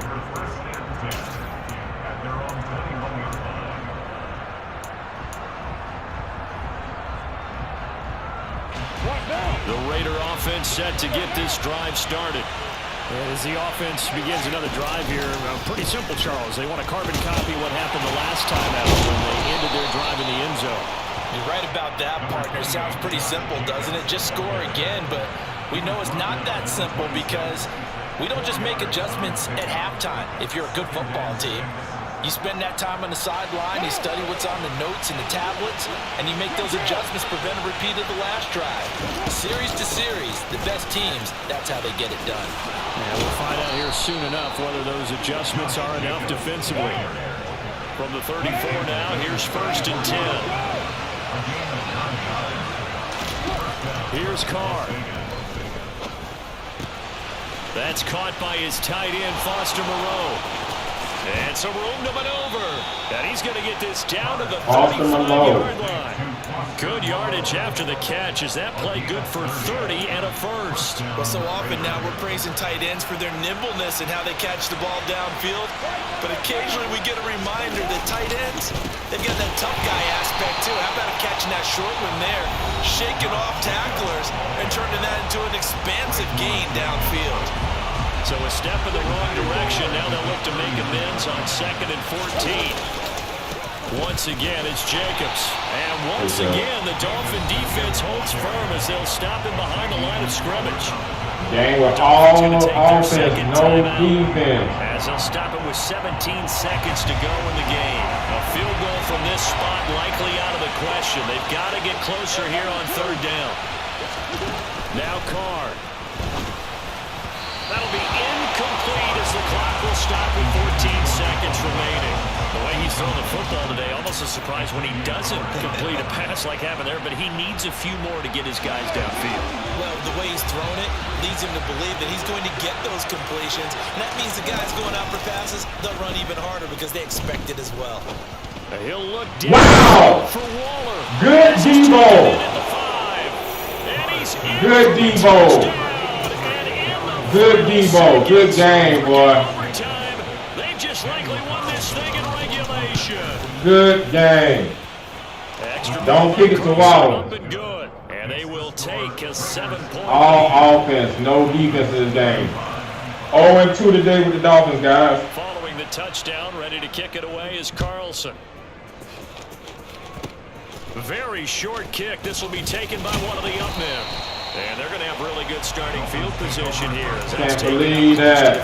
The Raider offense set to get this drive started. And as the offense begins another drive here, pretty simple, Charles. They want to carbon copy what happened the last time out when they ended their drive in the end zone. You're right about that, partner. Sounds pretty simple, doesn't it? Just score again, but we know it's not that simple because we don't just make adjustments at halftime if you're a good football team. You spend that time on the sideline, you study what's on the notes and the tablets, and you make those adjustments, prevent a repeat of the last drive. Series to series, the best teams, that's how they get it done. And we'll find out here soon enough whether those adjustments are enough defensively. From the 34 now, here's 1st and 10. Here's Carr. That's caught by his tight end, Foster Moreau. And some room to maneuver. And he's going to get this down to the 35-yard line. Good yardage after the catch. Is that play good for 30 and a first? Well, so often now we're praising tight ends for their nimbleness and how they catch the ball downfield. But occasionally we get a reminder that tight ends, they've got that tough guy aspect too. How about him catching that short one there, shaking off tacklers, and turning that into an expansive gain downfield. So a step in the wrong direction. Now they'll look to make amends on 2nd and 14. Once again, it's Jacobs. And once again, the Dolphin defense holds firm as they'll stop him behind the line of scrimmage. Game with all offense, no defense. As they'll stop him with 17 seconds to go in the game. A field goal from this spot likely out of the question. They've got to get closer here on 3rd down. Now Carr. That'll be incomplete as the clock will stop with 14 seconds remaining. The way he's thrown the football today, almost a surprise when he doesn't complete a pass like happened there, but he needs a few more to get his guys downfield. Well, the way he's thrown it leads him to believe that he's going to get those completions, and that means the guys going out for passes, they'll run even harder because they expect it as well. He'll look down for Waller. Good Debo. Good Debo. Good Debo. Good game, boy. They've just likely won this thing in regulation. Good game. Don't kick it to Waller. And they will take a 7-point. All offense, no defense in this game. 0-2 today with the Dolphins, guys. Following the touchdown, ready to kick it away is Carlson. Very short kick. This will be taken by one of the up men. And they're going to have really good starting field position here. Can't believe that.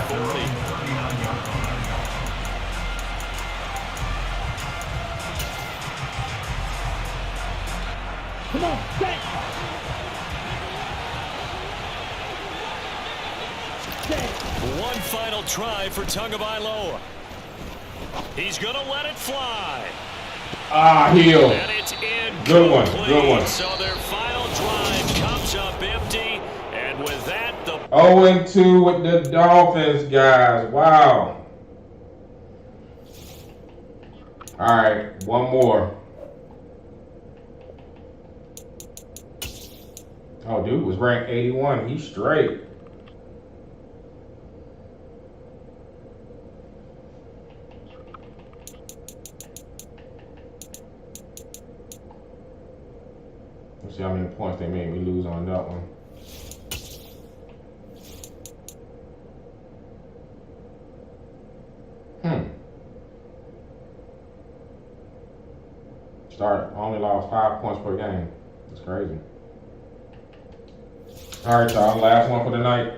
One final try for Tagovailoa. He's going to let it fly. Heel. And it's incomplete. Good one. Good one. So their final drive comes up empty. And with that, the 0-2 with the Dolphins, guys. Wow. All right, one more. Oh, dude was ranked 81. He's straight. Let's see how many points they made me lose on that one. Only lost 5 points per game. That's crazy. All right, y'all. Last one for the night.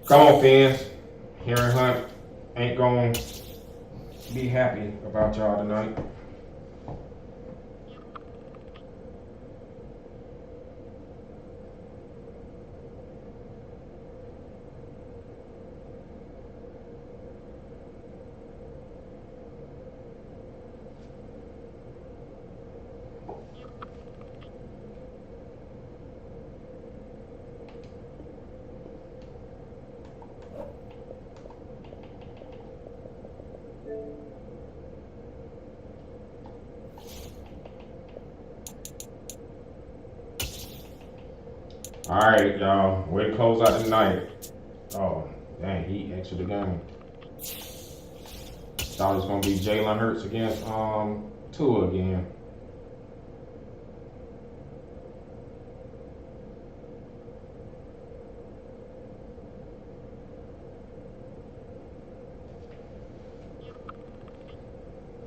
Come on, fans. Henry Hunt ain't gonna be happy about y'all tonight. All right, y'all. Way to close out the night. Oh, dang, he exited the game. Thought it was gonna be Jalen Hurts against Tua again.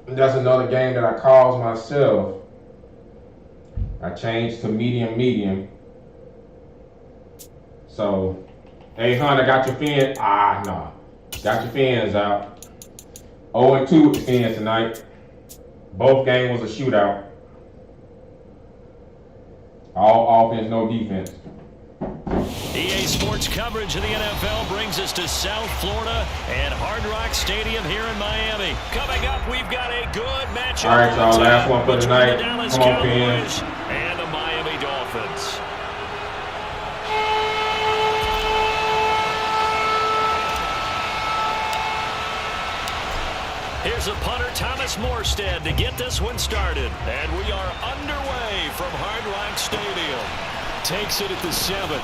And that's another game that I caused myself. I changed to medium. So, hey, Hunter, got your fins? No. Got your fins out. 0-2 with the fins tonight. Both games was a shootout. All offense, no defense. EA Sports coverage of the NFL brings us to South Florida and Hard Rock Stadium here in Miami. Coming up, we've got a good matchup. All right, y'all, last one for tonight. Come on, Cowboys and the Miami Dolphins. Here's a punter, Thomas Morstead, to get this one started. And we are underway from Hard Rock Stadium. Takes it at the 7.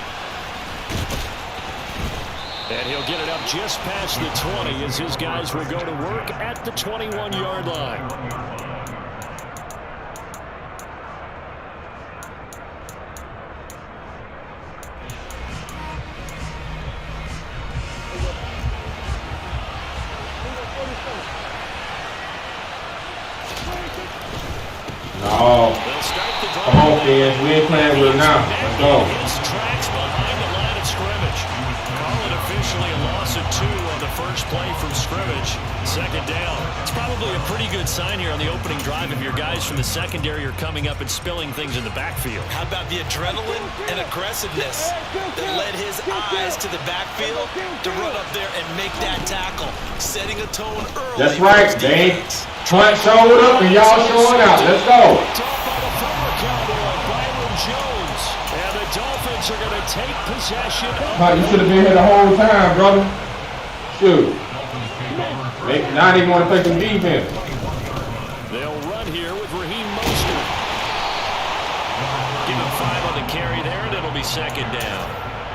And he'll get it up just past the 20 as his guys will go to work at the 21-yard line. No. Come on, fans. We ain't playing with it now. Let's go. Tracks behind the line of scrimmage. Call it officially a loss of 2 on the first play from scrimmage. Second down. It's probably a pretty good sign here on the opening drive if your guys from the secondary are coming up and spilling things in the backfield. How about the adrenaline and aggressiveness that led his eyes to the backfield to run up there and make that tackle, setting a tone early. That's right, Dave. Hunt showed up and y'all showing out. Let's go. And the Dolphins are going to take possession. Hunt, you should have been here the whole time, brother. Shoot. Now they want to play some defense. They'll run here with Raheem Mostert. Give him 5 on the carry there, and it'll be second down.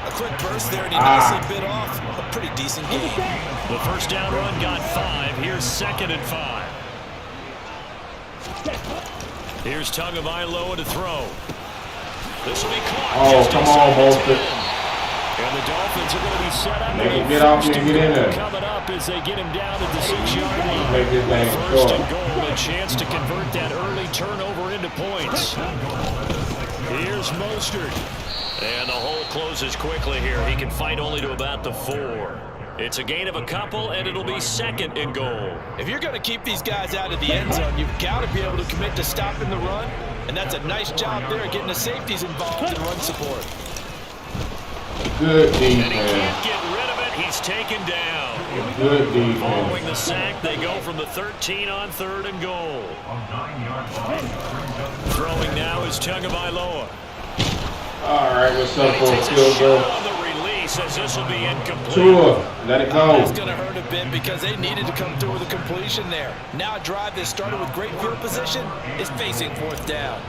A quick burst there, and he nicely bit off. A pretty decent game. The first down run got 5. Here's 2nd and 5. Here's Tagovailoa to throw. This will be caught. Oh, come on, Mostert. And the Dolphins are going to be set up. Make him get off here and get in there. Coming up as they get him down at the 6-yard line. Make this thing First short. and goal, a chance to convert that early turnover into points. Here's Mostert. And the hole closes quickly here. He can fight only to about the 4. It's a gain of a couple, and it'll be 2nd and goal. If you're going to keep these guys out of the end zone, you've got to be able to commit to stopping the run. And that's a nice job there, getting the safeties involved in run support. Good And he defense. can't get rid of it. He he's taken down. Good defense. Following the sack, they go from the 13 on 3rd and goal. Throwing now is Tagovailoa. All right, what's up for a Takes a field goal? shot on the release as this will be incomplete. Tua, let it go. It's going to hurt a bit because they needed to come through with a completion there. Now a drive that started with great field position is facing 4th down.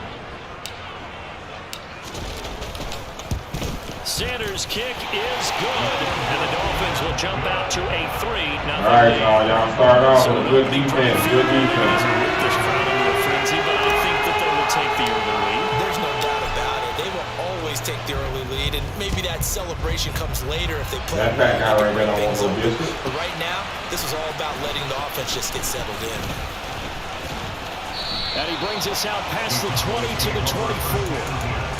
Sanders' kick is good, and the Dolphins will jump out to a 3-0 All right, y'all start off with a good defense. Good defense. This crowd into a frenzy, but I think that they will take the early lead. There's no doubt about it. They will always take the early lead, and maybe that celebration comes later if they play. That fat guy right there don't want no biscuit. But right now, this is all about letting the offense just get settled in. And he brings us out past the 20 to the 24.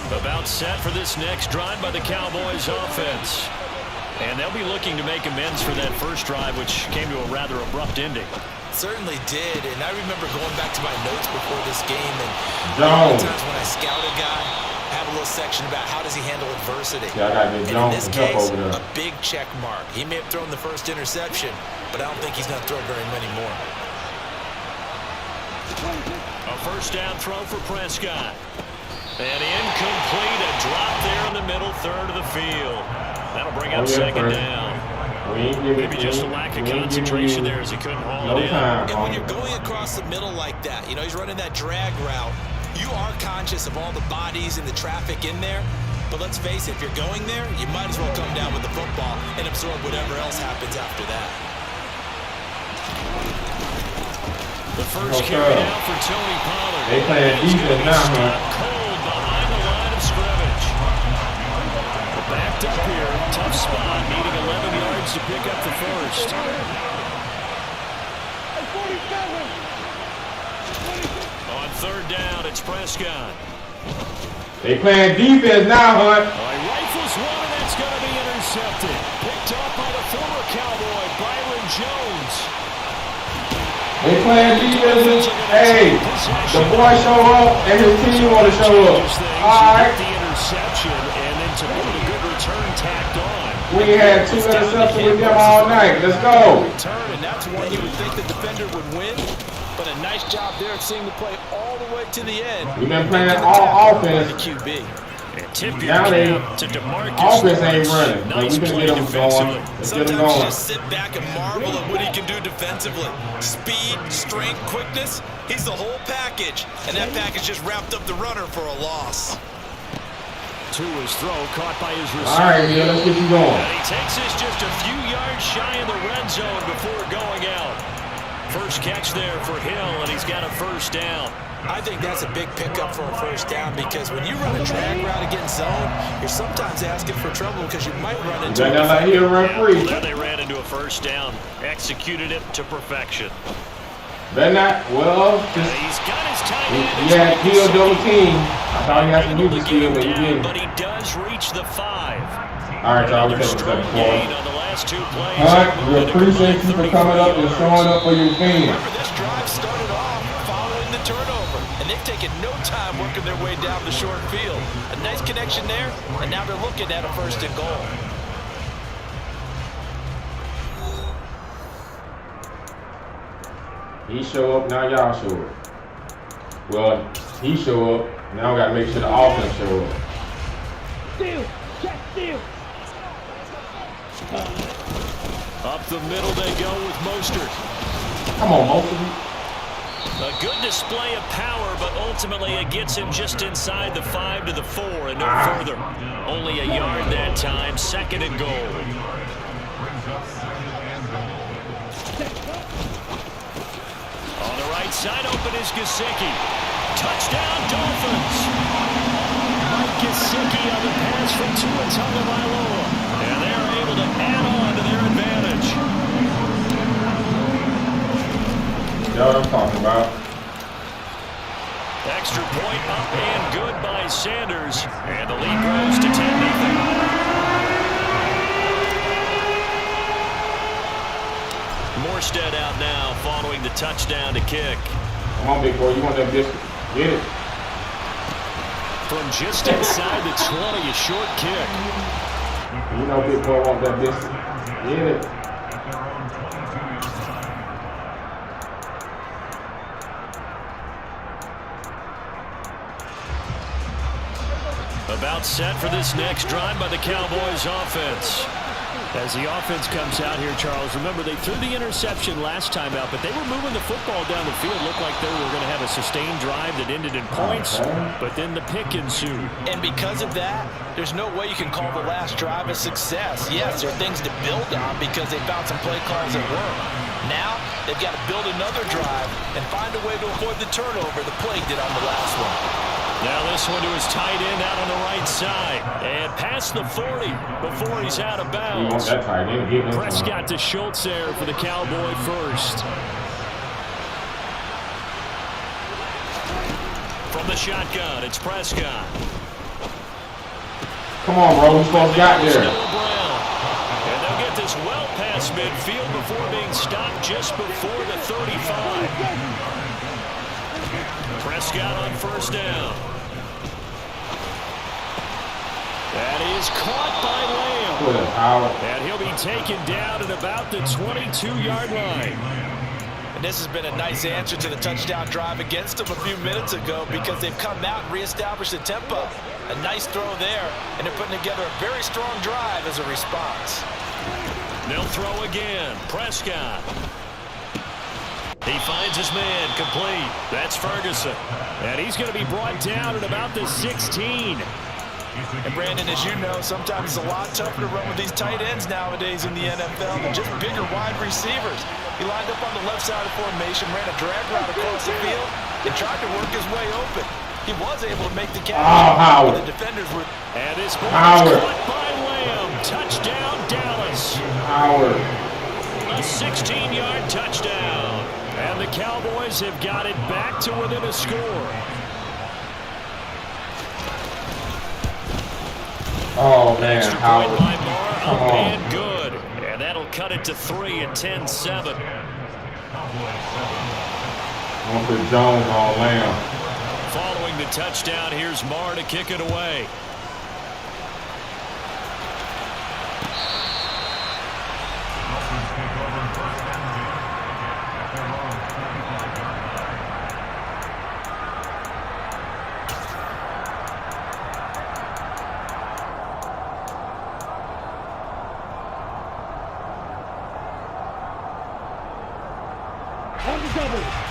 About set for this next drive by the Cowboys offense. And they'll be looking to make amends for that first drive, which came to a rather abrupt ending. Certainly did, and I remember going back to my notes before this game, and Jones. times when I scout a guy, I have a little section about how does he handle adversity. Yeah, I got to get And in Jones this to jump case, over there. a big check mark. He may have thrown the first interception, but I don't think he's going to throw very many more. A first down throw for Prescott. And incomplete, a drop there in the middle third of the field. That'll bring up second down. Maybe just a lack of concentration there as he couldn't haul it in. And when you're going across the middle like that, you know, he's running that drag route, you are conscious of all the bodies and the traffic in there. But let's face it, if you're going there, you might as well come down with the football and absorb whatever else happens after that. The first carry down for Tony Pollard. They playing defense now, man. Backed up here, tough spot, needing 11 yards to pick up the first. On 3rd down, it's Prescott. They playing defense now, Hunt. He rifles one, and that's going to be intercepted. Picked up by the former Cowboy, Byron Jones. They playing defense. Hey, the boy show up, and his team want to show up. All right. The interception, and then to put a good return tacked on. We had 2 interceptions with them all night. Let's go. Return, and that's one you would think the defender would win. But a nice job there of seeing the play all the way to the end. We've been playing all offense. The QB. And tip your Now they cap to DeMarcus offense ain't Lawrence. running, but Nice we can play get them defensively. going. Let's get them Sometimes you going. just sit back and marvel at what he can do defensively. Speed, strength, quickness. He's the whole package. And that package just wrapped up the runner for a loss. To his throw, caught by his receiver. All right, yeah, let's get you going. And he takes this just a few yards shy of the red zone before going out. First catch there for Hill, and he's got a first down. I think that's a big pickup for a first down because when you run a drag route against zone, you're sometimes asking for trouble because you might run into That down like here, run free. There they ran into a first down. Executed it to perfection. Better not. Well, just He's got his tight end. he had Hill double team. I thought he had some Able to music get skill, him but he down, didn't. but he does reach the 5. All right, y'all, we Another take the strong second gain quarter. on the last 2 plays. Hunt, we appreciate you for coming up and showing up for your team. Remember, this drive started off following the turnover, and they've taken no time working their way down the short field. A nice connection there, and now they're looking at a first and goal. He show up, now y'all show up. Well, he show up, now we gotta make sure the offense show up. Steal! Check steal! Up the middle they go with Mostert. Come on, Mostert. A good display of power, but ultimately it gets him just inside the 5 to the 4 and no further. Only a yard that time, 2nd and goal. On the right side, open is Gesicki. Touchdown, Dolphins. Mike Gesicki on the pass from Tua Tagovailoa. And they're able to add on to their advantage. You know what I'm talking about. Extra point up and good by Sanders. And the lead grows to 10-0. Morstead out now following the touchdown to kick. Come on, big boy, you want that biscuit? Get it. From just inside the 20, a short kick. You know, big boy want that distance. Yeah. About set for this next drive by the Cowboys offense. As the offense comes out here, Charles, remember they threw the interception last time out, but they were moving the football down the field. Looked like they were going to have a sustained drive that ended in points, but then the pick ensued. And because of that, there's no way you can call the last drive a success. Yes, there are things to build on because they found some play calls that work. Now, they've got to build another drive and find a way to avoid the turnover the Plague did on the last one. Now this one to his tight end out on the right side. And past the 40 before he's out of bounds. Prescott to Schultz there for the Cowboy first. From the shotgun, it's Prescott. Come on, bro. Who's supposed to got there? And they'll get this well past midfield before being stopped just before the 35. Prescott on first down. That is caught by Lamb. And he'll be taken down at about the 22-yard line. And this has been a nice answer to the touchdown drive against them a few minutes ago because they've come out and reestablished the tempo. A nice throw there, and they're putting together a very strong drive as a response. They'll throw again. Prescott. He finds his man complete. That's Ferguson. And he's going to be brought down at about the 16. And Brandon, as you know, sometimes it's a lot tougher to run with these tight ends nowadays in the NFL than just bigger wide receivers. He lined up on the left side of formation, ran a drag route across the field, and tried to work his way open. He was able to make the catch. The defenders were. And this ball is caught by Lamb. Touchdown, Dallas. A 16-yard touchdown. And the Cowboys have got it back to within a score. Oh, man. Extra point by Barr, up and good. And that'll cut it to 3 at 10-7. One for Jones on Lamb. Following the touchdown, here's Marr to kick it away.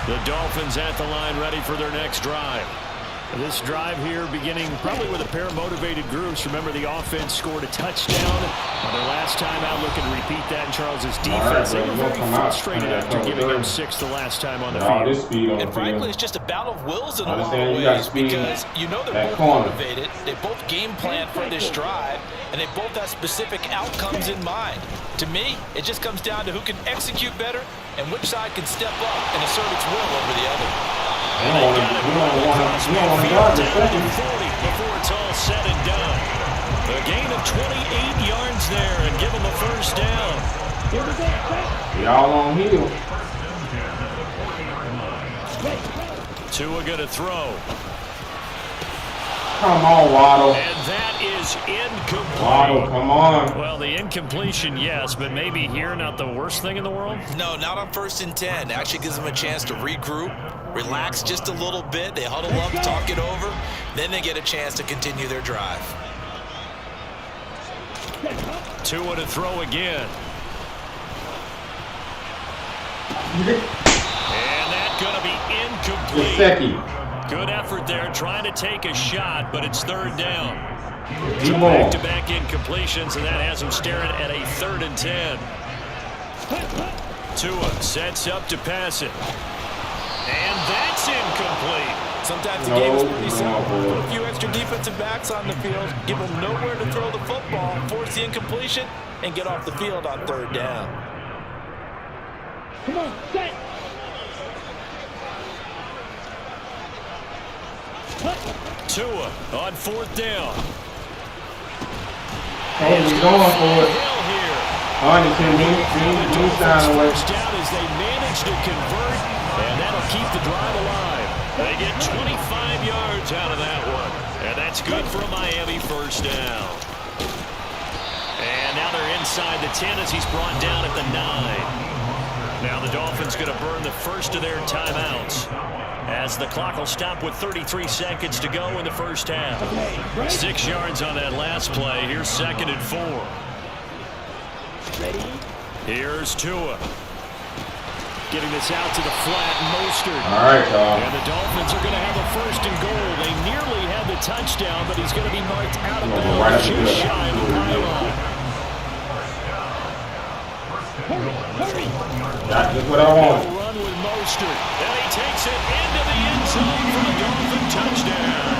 The Dolphins at the line ready for their next drive. This drive here beginning probably with a pair of motivated groups. Remember, the offense scored a touchdown on their last time out. Looking to repeat that in Charles's defense. They were very frustrated after giving up 6 the last time on the field. And frankly, it's just a battle of wills in a lot of ways because you know they're both motivated. They both game plan for this drive, and they both have specific outcomes in mind. To me, it just comes down to who can execute better and which side can step up and assert its will over the other. And they got it across midfield down to 40 before it's all said and done. A gain of 28 yards there and give them a first down. Y'all on heel. Tua going to throw. Come on, Waddle. And that is incomplete. Waddle, come on. Well, the incompletion, yes, but maybe here not the worst thing in the world? No, not on 1st and 10. Actually gives them a chance to regroup, relax just a little bit. They huddle up, talk it over. Then they get a chance to continue their drive. Tua to throw again. And that's going to be incomplete. Good effort there, trying to take a shot, but it's 3rd down. Two back-to-back incompletions, and that has him staring at a 3rd and 10. Tua sets up to pass it. And that's incomplete. Sometimes the game is pretty simple. Put a few extra defensive backs on the field, give them nowhere to throw the football, force the incompletion, and get off the field on 3rd down. Come on, set. Tua on 4th down. He's going for it. First down as they manage to convert, and that'll keep the drive alive. They get 25 yards out of that one. And that's good for a Miami first down. And now they're inside the 10 as he's brought down at the 9. Now the Dolphins going to burn the first of their timeouts as the clock will stop with 33 seconds to go in the first half. 6 yards on that last play. Here's 2nd and 4. Ready? Here's Tua. Getting this out to the flat, Mostert. All right, y'all. And the Dolphins are going to have a 1st and goal. They nearly had the touchdown, but he's going to be marked out of bounds just shy of the pylon. That's just what I want. Run with Mostert. And he takes it into the end zone for a Dolphin touchdown.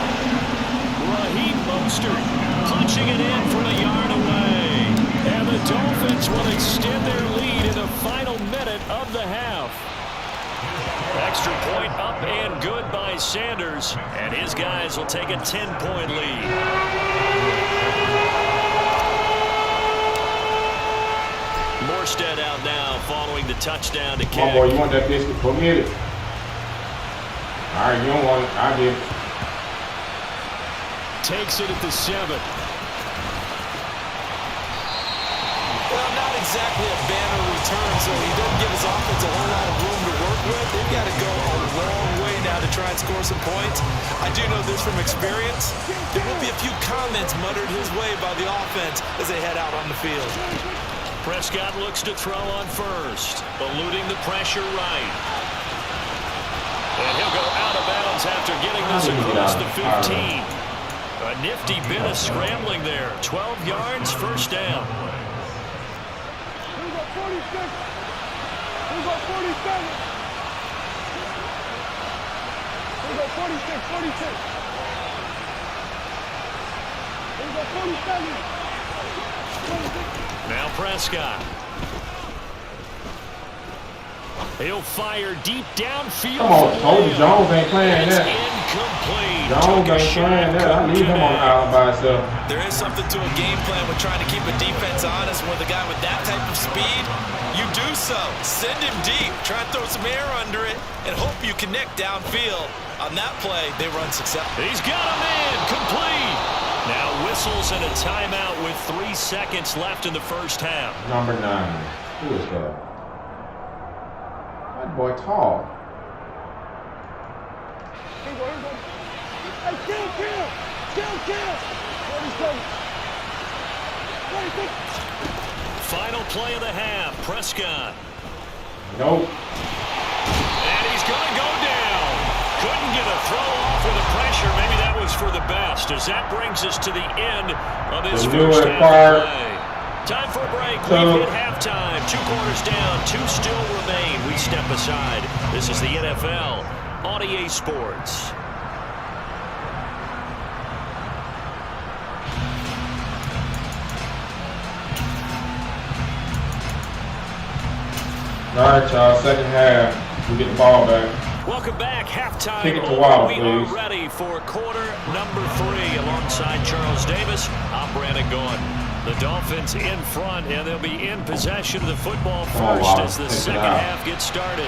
Raheem Mostert punching it in from a yard away. And the Dolphins will extend their lead in the final minute of the half. Extra point up and good by Sanders. And his guys will take a 10-point lead. Morstead out now following the touchdown to kick. Come on, boy, you want that biscuit? Put me in it. All right, you don't want it. I did. Takes it at the 7. Well, not exactly a banner return, so he doesn't give his offense a whole lot of room to work with. They've got to go a long way now to try and score some points. I do know this from experience. There will be a few comments muttered his way by the offense as they head out on the field. Prescott looks to throw on first, eluding the pressure right. And he'll go out of bounds after getting this across the 15. A nifty bit of scrambling there. 12 yards, first down. Who's got 46? Who's got 47? Who's got 46? 46. Who's got 47? 46. Now Prescott. He'll fire deep downfield. Come on, Tony Jones ain't playing It's that. incomplete. Jones ain't playing that. I leave him on the island by himself. There is something to a game plan with trying to keep a defense honest. With a guy with that type of speed, you do so. Send him deep. Try and throw some air under it and hope you connect downfield. On that play, they run successful. He's got him in. Complete. Now whistles and a timeout with 3 seconds left in the first half. Number 9. Who is that? That boy tall. Here you go. Hey, kill. 47. 46. Final play of the half. Prescott. Nope. And he's going to go down. Couldn't get a throw off with the pressure. Maybe that was for the best, as that brings us to the end of this first half of play. Time for a break. We've hit halftime. 2 quarters down. 2 still remain. We step aside. This is the NFL on EA Sports. All right, y'all. Second half. We get the ball back. Welcome back. Halftime. Kick it to Waddle, we please. are ready for quarter number 3. Alongside Charles Davis, I'm Brandon Gordon. The Dolphins in front, and they'll be in possession of the football first as the second half gets started.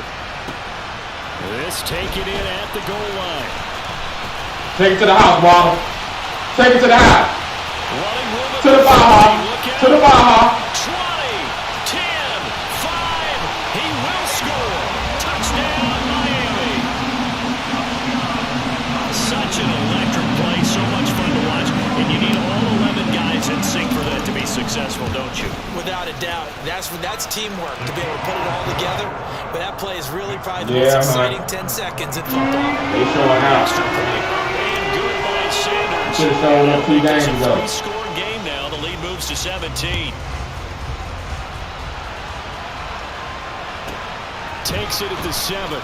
This taken in at the goal line. Take it to the house, Waddle. Take it to the house. Running room To the Baja. To the Baja. 20, 10, 5. He will score. Touchdown, Miami. Such an electric play. So much fun to watch. And you need all 11 guys in sync for that to be successful, don't you? Without a doubt. That's teamwork to be able to put it all together. But that play is really probably the most exciting 10 seconds in football. They showing out. Extra point and good by Sanders. Should have shown up 2 games It's a ago. 3-score game now. The lead moves to 17. Takes it at the 7.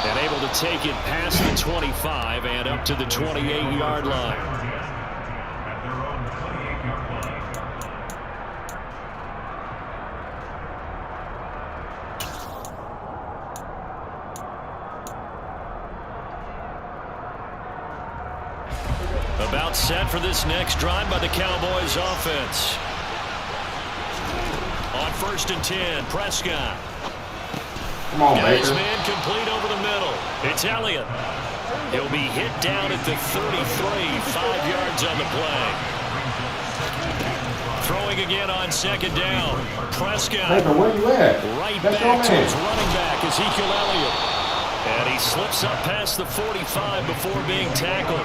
And able to take it past the 25 and up to the 28-yard line. At their own 28-yard line. About set for this next drive by the Cowboys offense. On 1st and 10, Prescott. Come on, Got his Baker. man complete over the middle. It's Elliott. He'll be hit down at the 33, 5 yards on the play. Throwing again on second down. Prescott. Hey, where you at? Right That's back to his running back, Ezekiel Elliott. And he slips up past the 45 before being tackled.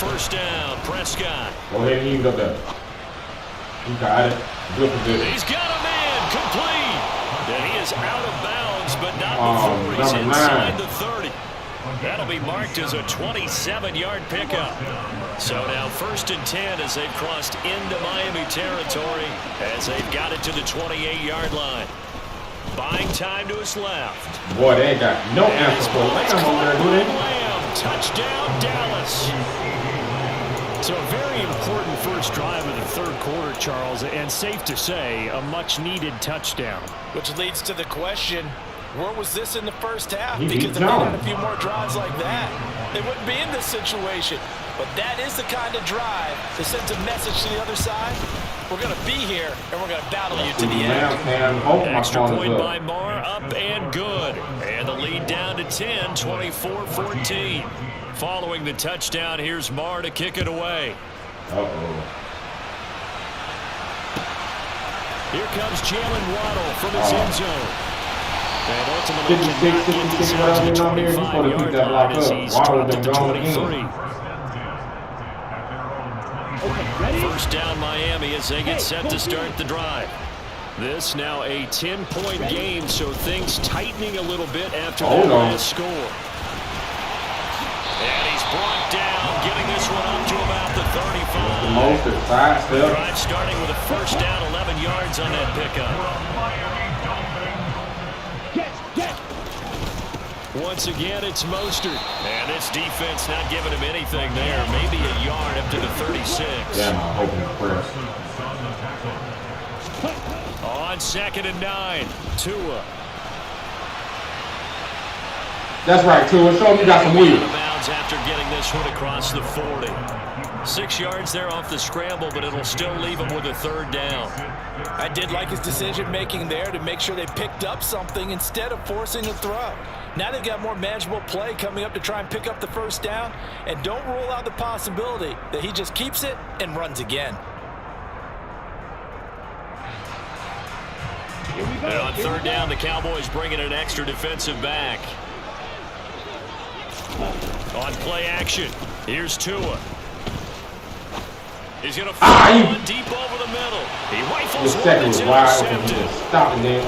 First down, Prescott. Go ahead and use up there. You got it. Good position. He's got a man complete. And he is out of bounds, but not before he's number inside 9. the 30. That'll be marked as a 27-yard pickup. So now 1st and 10 as they've crossed into Miami territory as they've got it to the 28-yard line. Buying time to his left. Boy, they ain't got no answer for Lamb over there, do they? Lamb, touchdown, Dallas. So a very important first drive of the third quarter, Charles, and safe to say, a much-needed touchdown. Which leads to the question, where was this in the first half? He Because if they jumped. had a few more drives like that, they wouldn't be in this situation. But that is the kind of drive that sends a message to the other side. We're going to be here, and we're going to battle you to the end. Extra point by Marr, up and good. And the lead down to 10, 24-14. Following the touchdown, here's Marr to kick it away. Here comes Jalen Waddle from his end zone. And ultimately cannot get this out to the 25-yard line as he's dropped at the 23. First down Miami as they get set to start the drive. This now a 10-point game, so things tightening a little bit after that last score. And he's brought down, getting this one up to about the 35. The drive starting with a first down, 11 yards on that pickup. Once again, it's Mostert. And this defense not giving him anything there. Maybe a yard up to the 36. Yeah, I'm hoping for On 2nd and 9, Tua. That's right, Tua. Show me you got some wheels. Out of bounds after getting this one across the 40. 6 yards there off the scramble, but it'll still leave him with a third down. I did like his decision-making there to make sure they picked up something instead of forcing a throw. Now they've got more manageable play coming up to try and pick up the first down, and don't rule out the possibility that he just keeps it and runs again. And on third down, the Cowboys bring in an extra defensive back. On play action, here's Tua. He's going to fall deep over the middle. He rifles one that's intercepted.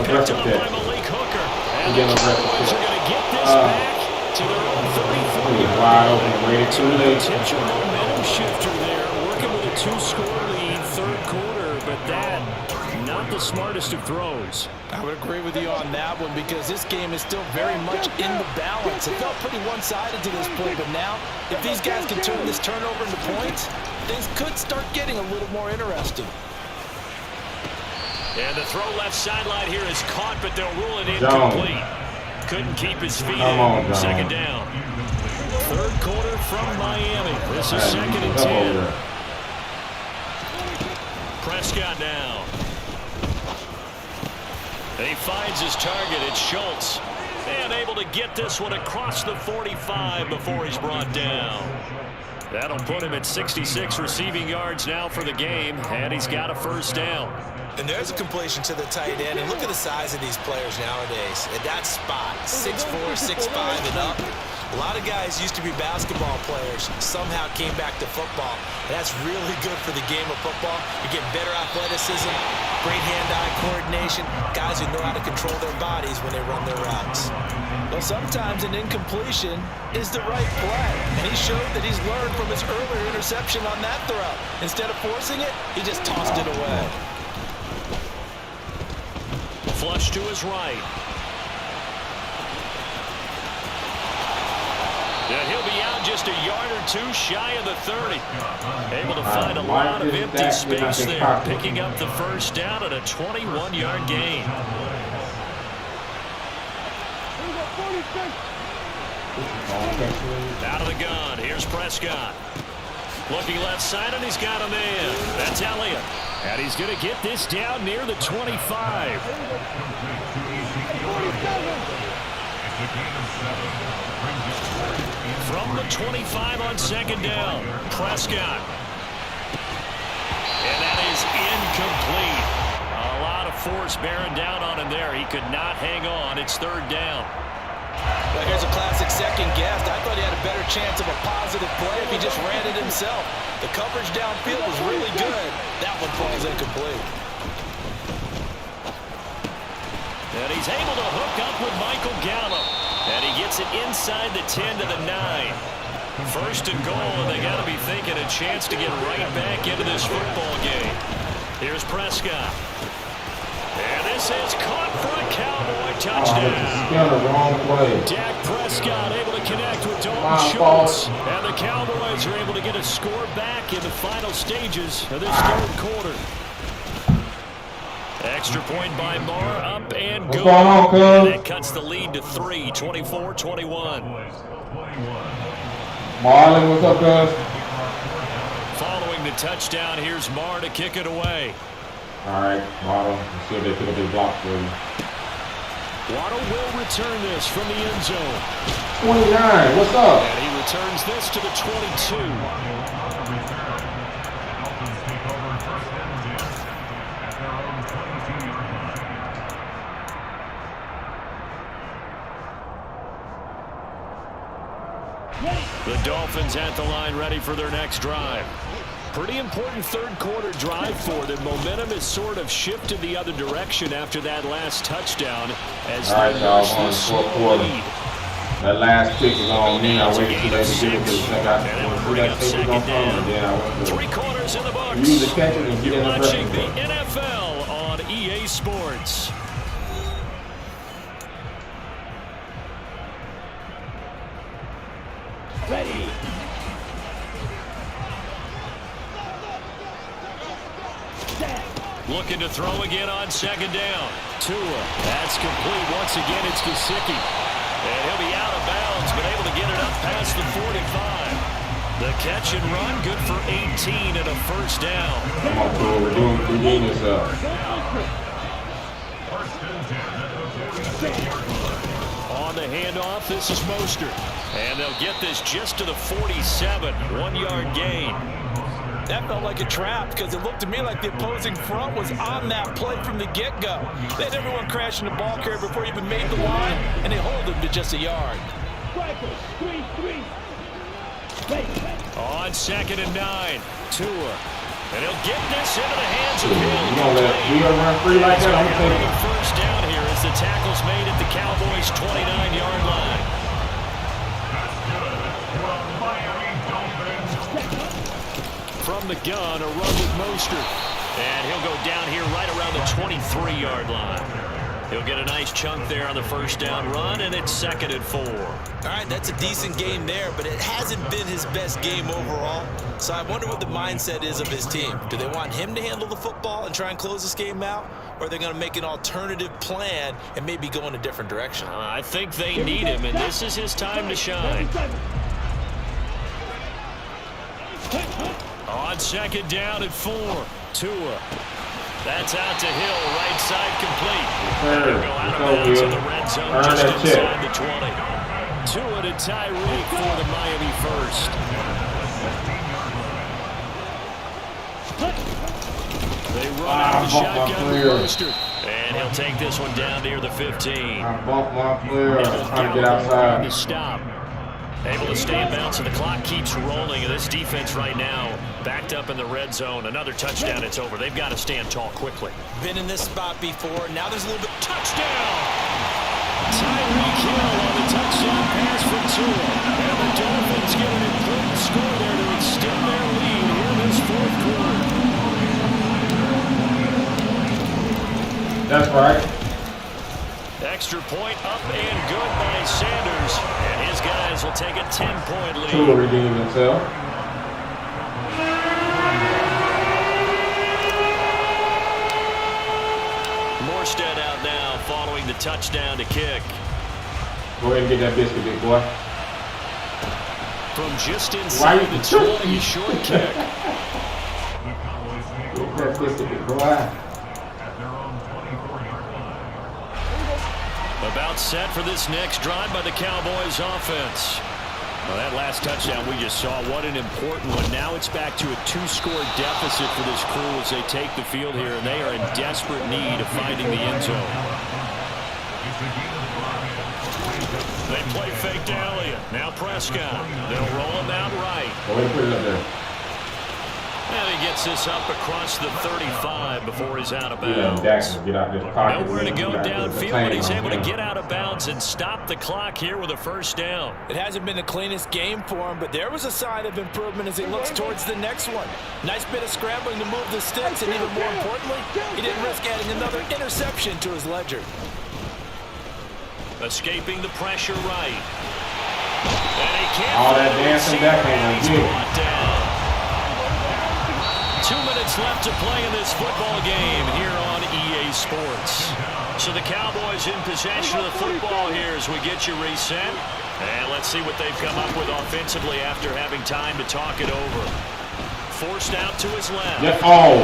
Picked up by Malik Hooker. And the Cowboys are going to get this back to their own 33. Potential momentum shifter there, working with a 2-score lead, third quarter, but that not the smartest of throws. I would agree with you on that one because this game is still very much in the balance. It felt pretty one-sided to this point, but now if these guys can turn this turnover into points, things could start getting a little more interesting. And the throw left sideline here is caught, but they'll rule it incomplete. Couldn't keep his feet in. Second down. Third quarter from Miami. This is 2nd and 10. Prescott now. And he finds his target. It's Schultz. And able to get this one across the 45 before he's brought down. That'll put him at 66 receiving yards now for the game, and he's got a first down. And there's a completion to the tight end, and look at the size of these players nowadays. At that spot, 6'4", 6'5", and up. A lot of guys used to be basketball players, somehow came back to football. And that's really good for the game of football. You get better athleticism, great hand-eye coordination, guys who know how to control their bodies when they run their routes. Well, sometimes an incompletion is the right play, and he showed that he's learned from his earlier interception on that throw. Instead of forcing it, he just tossed it away. Flush to his right. And he'll be out just a yard or two shy of the 30. Able to find a lot of empty space there, picking up the first down at a 21-yard gain. Out of the gun, here's Prescott. Looking left side, and he's got a man. That's Elliott. And he's going to get this down near the 25. From the 25 on second down, Prescott. And that is incomplete. A lot of force bearing down on him there. He could not hang on. It's third down. Well, here's a classic second guess. I thought he had a better chance of a positive play if he just ran it himself. The coverage downfield was really good. That one falls incomplete. And he's able to hook up with Michael Gallup. And he gets it inside the 10 to the 9. First and goal, and they got to be thinking a chance to get right back into this football game. Here's Prescott. And this is caught for a Cowboy touchdown. The wrong play. Dak Prescott able to connect with Dalton Schultz. And the Cowboys are able to get a score back in the final stages of this third quarter. Extra point by Marr, up and good. And that cuts the lead to 3, 24-21. Marlon, what's up, guys? Following the touchdown, here's Marr to kick it away. All right, Marlon, let's see if they pick up a block for you. Waddle will return this from the end zone. 29, what's up? And he returns this to the 22. The Dolphins at the line ready for their next drive. Pretty important third quarter drive for them. Momentum has sort of shifted the other direction after that last touchdown. As all right, y'all, on the fourth quarter. That last kick was on me. I waited till they get it to the second. 3 quarters in the books. Use the catch and get You're in watching the NFL on EA Sports. Ready. Looking to throw again on second down. Tua. That's complete. Once again, it's Gesicki. And he'll be out of bounds, but able to get it up past the 45. The catch and run, good for 18 and a first down. Come on, Tua. We're doing this up. On the handoff, this is Mostert. And they'll get this just to the 47. 1-yard gain. That felt like a trap because it looked to me like the opposing front was on that play from the get-go. They had everyone crashing the ball carrier before he even made the line, and they hold him to just a yard. On second and 9, Tua. And he'll get this into the hands of Hill. You gonna let Hill run free like that? I'm gonna take it. First down here as the tackle's made at the Cowboys' 29-yard line. From the gun, a run with Mostert. And he'll go down here right around the 23-yard line. He'll get a nice chunk there on the first down run, and it's second and 4. All right, that's a decent game there, but it hasn't been his best game overall. So I wonder what the mindset is of his team. Do they want him to handle the football and try and close this game out? Or are they going to make an alternative plan and maybe go in a different direction? I think they need him, and this is his time to shine. On second down at 4, Tua. That's out to Hill, right side complete. And he'll go out of bounds in the red zone just inside the 20. Tua to Tyreek for the Miami first. They run out of the shotgun with Mostert. And he'll take this one down near the 15. I bumped my player. I'm trying to get outside. To stop. Able to stay in bounds, and the clock keeps rolling. And this defense right now backed up in the red zone. Another touchdown, it's over. They've got to stand tall quickly. Been in this spot before. Now there's a little bit. Touchdown! Tyreek Hill on the touchdown pass from Tua. And the Dolphins get an important score there to extend their lead here in this fourth quarter. That's right. Extra point up and good by Sanders. And his guys will take a 10-point lead. Tua redeemed himself. Morstead out now following the touchdown to kick. Go ahead and get that biscuit, big boy. From just inside the 20, short kick. Get that biscuit, big boy. About set for this next drive by the Cowboys offense. Well, that last touchdown we just saw, what an important one. Now it's back to a 2-score deficit for this crew as they take the field here, and they are in desperate need of finding the end zone. They play fake to Elliott. Now Prescott. They'll roll him out right. Go ahead and put it up there. And he gets this up across the 35 before he's out of Yeah, bounds. Jackson, get out this pocket. Nowhere to go downfield, but he's able to get out of bounds and stop the clock here with a first down. It hasn't been the cleanest game for him, but there was a sign of improvement as he looks towards the next one. Nice bit of scrambling to move the sticks, and even more importantly, he didn't risk adding another interception to his ledger. Escaping the pressure right. And he can't. All that dancing back ain't He's gonna get brought down. 2 minutes left to play in this football game here on EA Sports. So the Cowboys in possession of the football here as we get you reset. And let's see what they've come up with offensively after having time to talk it over. Forced out to his left. Yeah. Oh.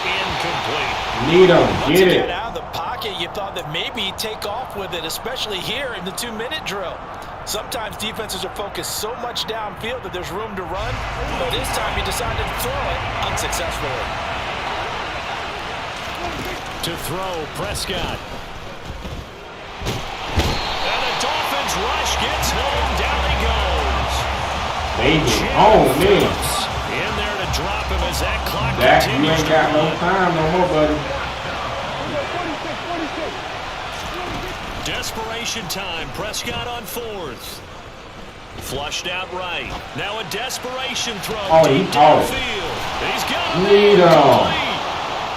Incomplete. Need him. Once Get you it. get out of the pocket, you thought that maybe he'd take off with it, especially here in the 2-minute drill. Sometimes defenses are focused so much downfield that there's room to run, but this time he decided to throw it unsuccessfully. To throw, Prescott. And the Dolphins rush gets home. Down he goes. Baby. Oh, man. In there to drop him as that clock Jack, you continues ain't to got no run. time no more, buddy. Desperation time. Prescott on 4th. Flushed out right. Now a desperation throw Oh, he deep caught it. downfield. He's got it. Need him. Complete.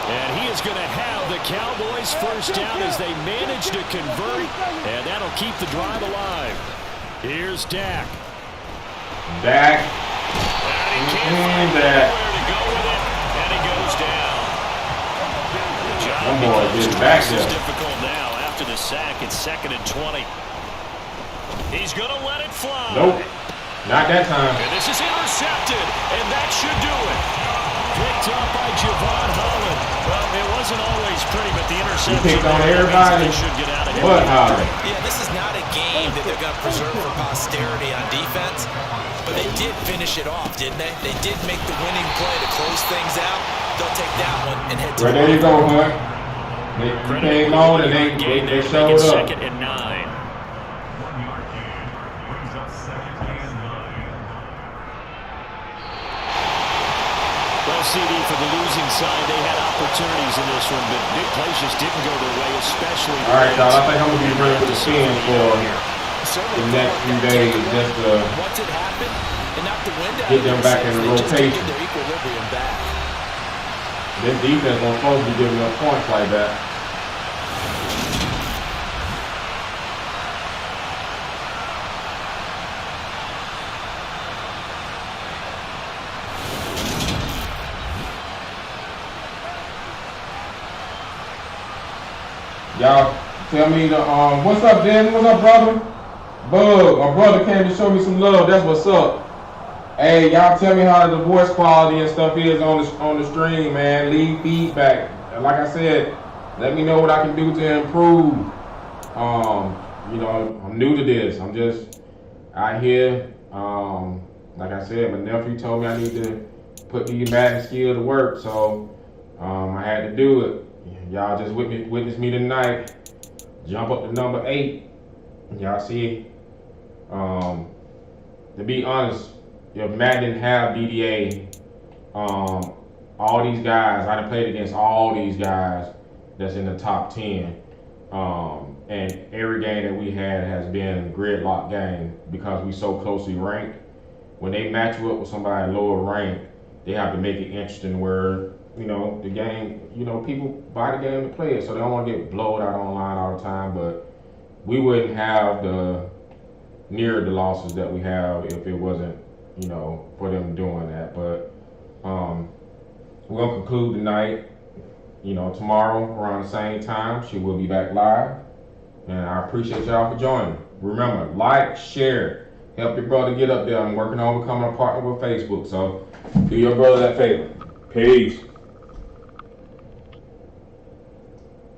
And he is going to have the Cowboys first down as they manage to convert, and that'll keep the drive alive. Here's Dak. Dak. And he can't And find Dak. anywhere to go with it, and he goes down. The job One boy becomes getting back twice as there. difficult now after the sack. It's 2nd and 20. He's going to let it fly. Nope. Not that time. And this is intercepted, and that should do it. Picked up by Javon Holland. Well, it wasn't always pretty, but the interception picked on there means everybody. they should get out of here. What, Holland? Yeah, this is not a game that they're going to preserve for posterity on defense, but they did finish it off, didn't they? They did make the winning play to close things out. They'll take that one and head to Well, the there you go, Hunt. They came on and they showed up. 2nd and 9. 1-yard gain brings up 2nd and 9. Well, CD, for the losing side, they had opportunities in this one, but big plays just didn't go their way, especially. All right, y'all. I think I'm going to be running with the spin for the next few days just to Once it happened, it knocked the wind out get of them their back in sails. the They just rotation. get their equilibrium back. this defense ain't supposed to be giving up points like that. Y'all tell me what's up, Dan? What's up, brother? Bug, my brother came to show me some love. That's what's up. Hey, y'all tell me how the voice quality and stuff is on the stream, man. Leave feedback. Like I said, let me know what I can do to improve. You know, I'm new to this. I'm just out here. Like I said, my nephew told me I need to put these Madden skills to work, so I had to do it. Y'all just witness me tonight. Jump up to number 8. Y'all see. To be honest, if Madden didn't have DDA, all these guys, I done played against all these guys that's in the top 10. And every game that we had has been gridlock game because we so closely ranked. When they match you up with somebody lower ranked, they have to make it interesting where, you know, the game, you know, people buy the game to play it, so they don't want to get blowed out online all the time. But we wouldn't have near the losses that we have if it wasn't, you know, for them doing that. But we're gonna conclude tonight. You know, tomorrow around the same time, she will be back live. And I appreciate y'all for joining. Remember, like, share, help your brother get up there. I'm working on becoming a partner with Facebook, so do your brother that favor. Peace.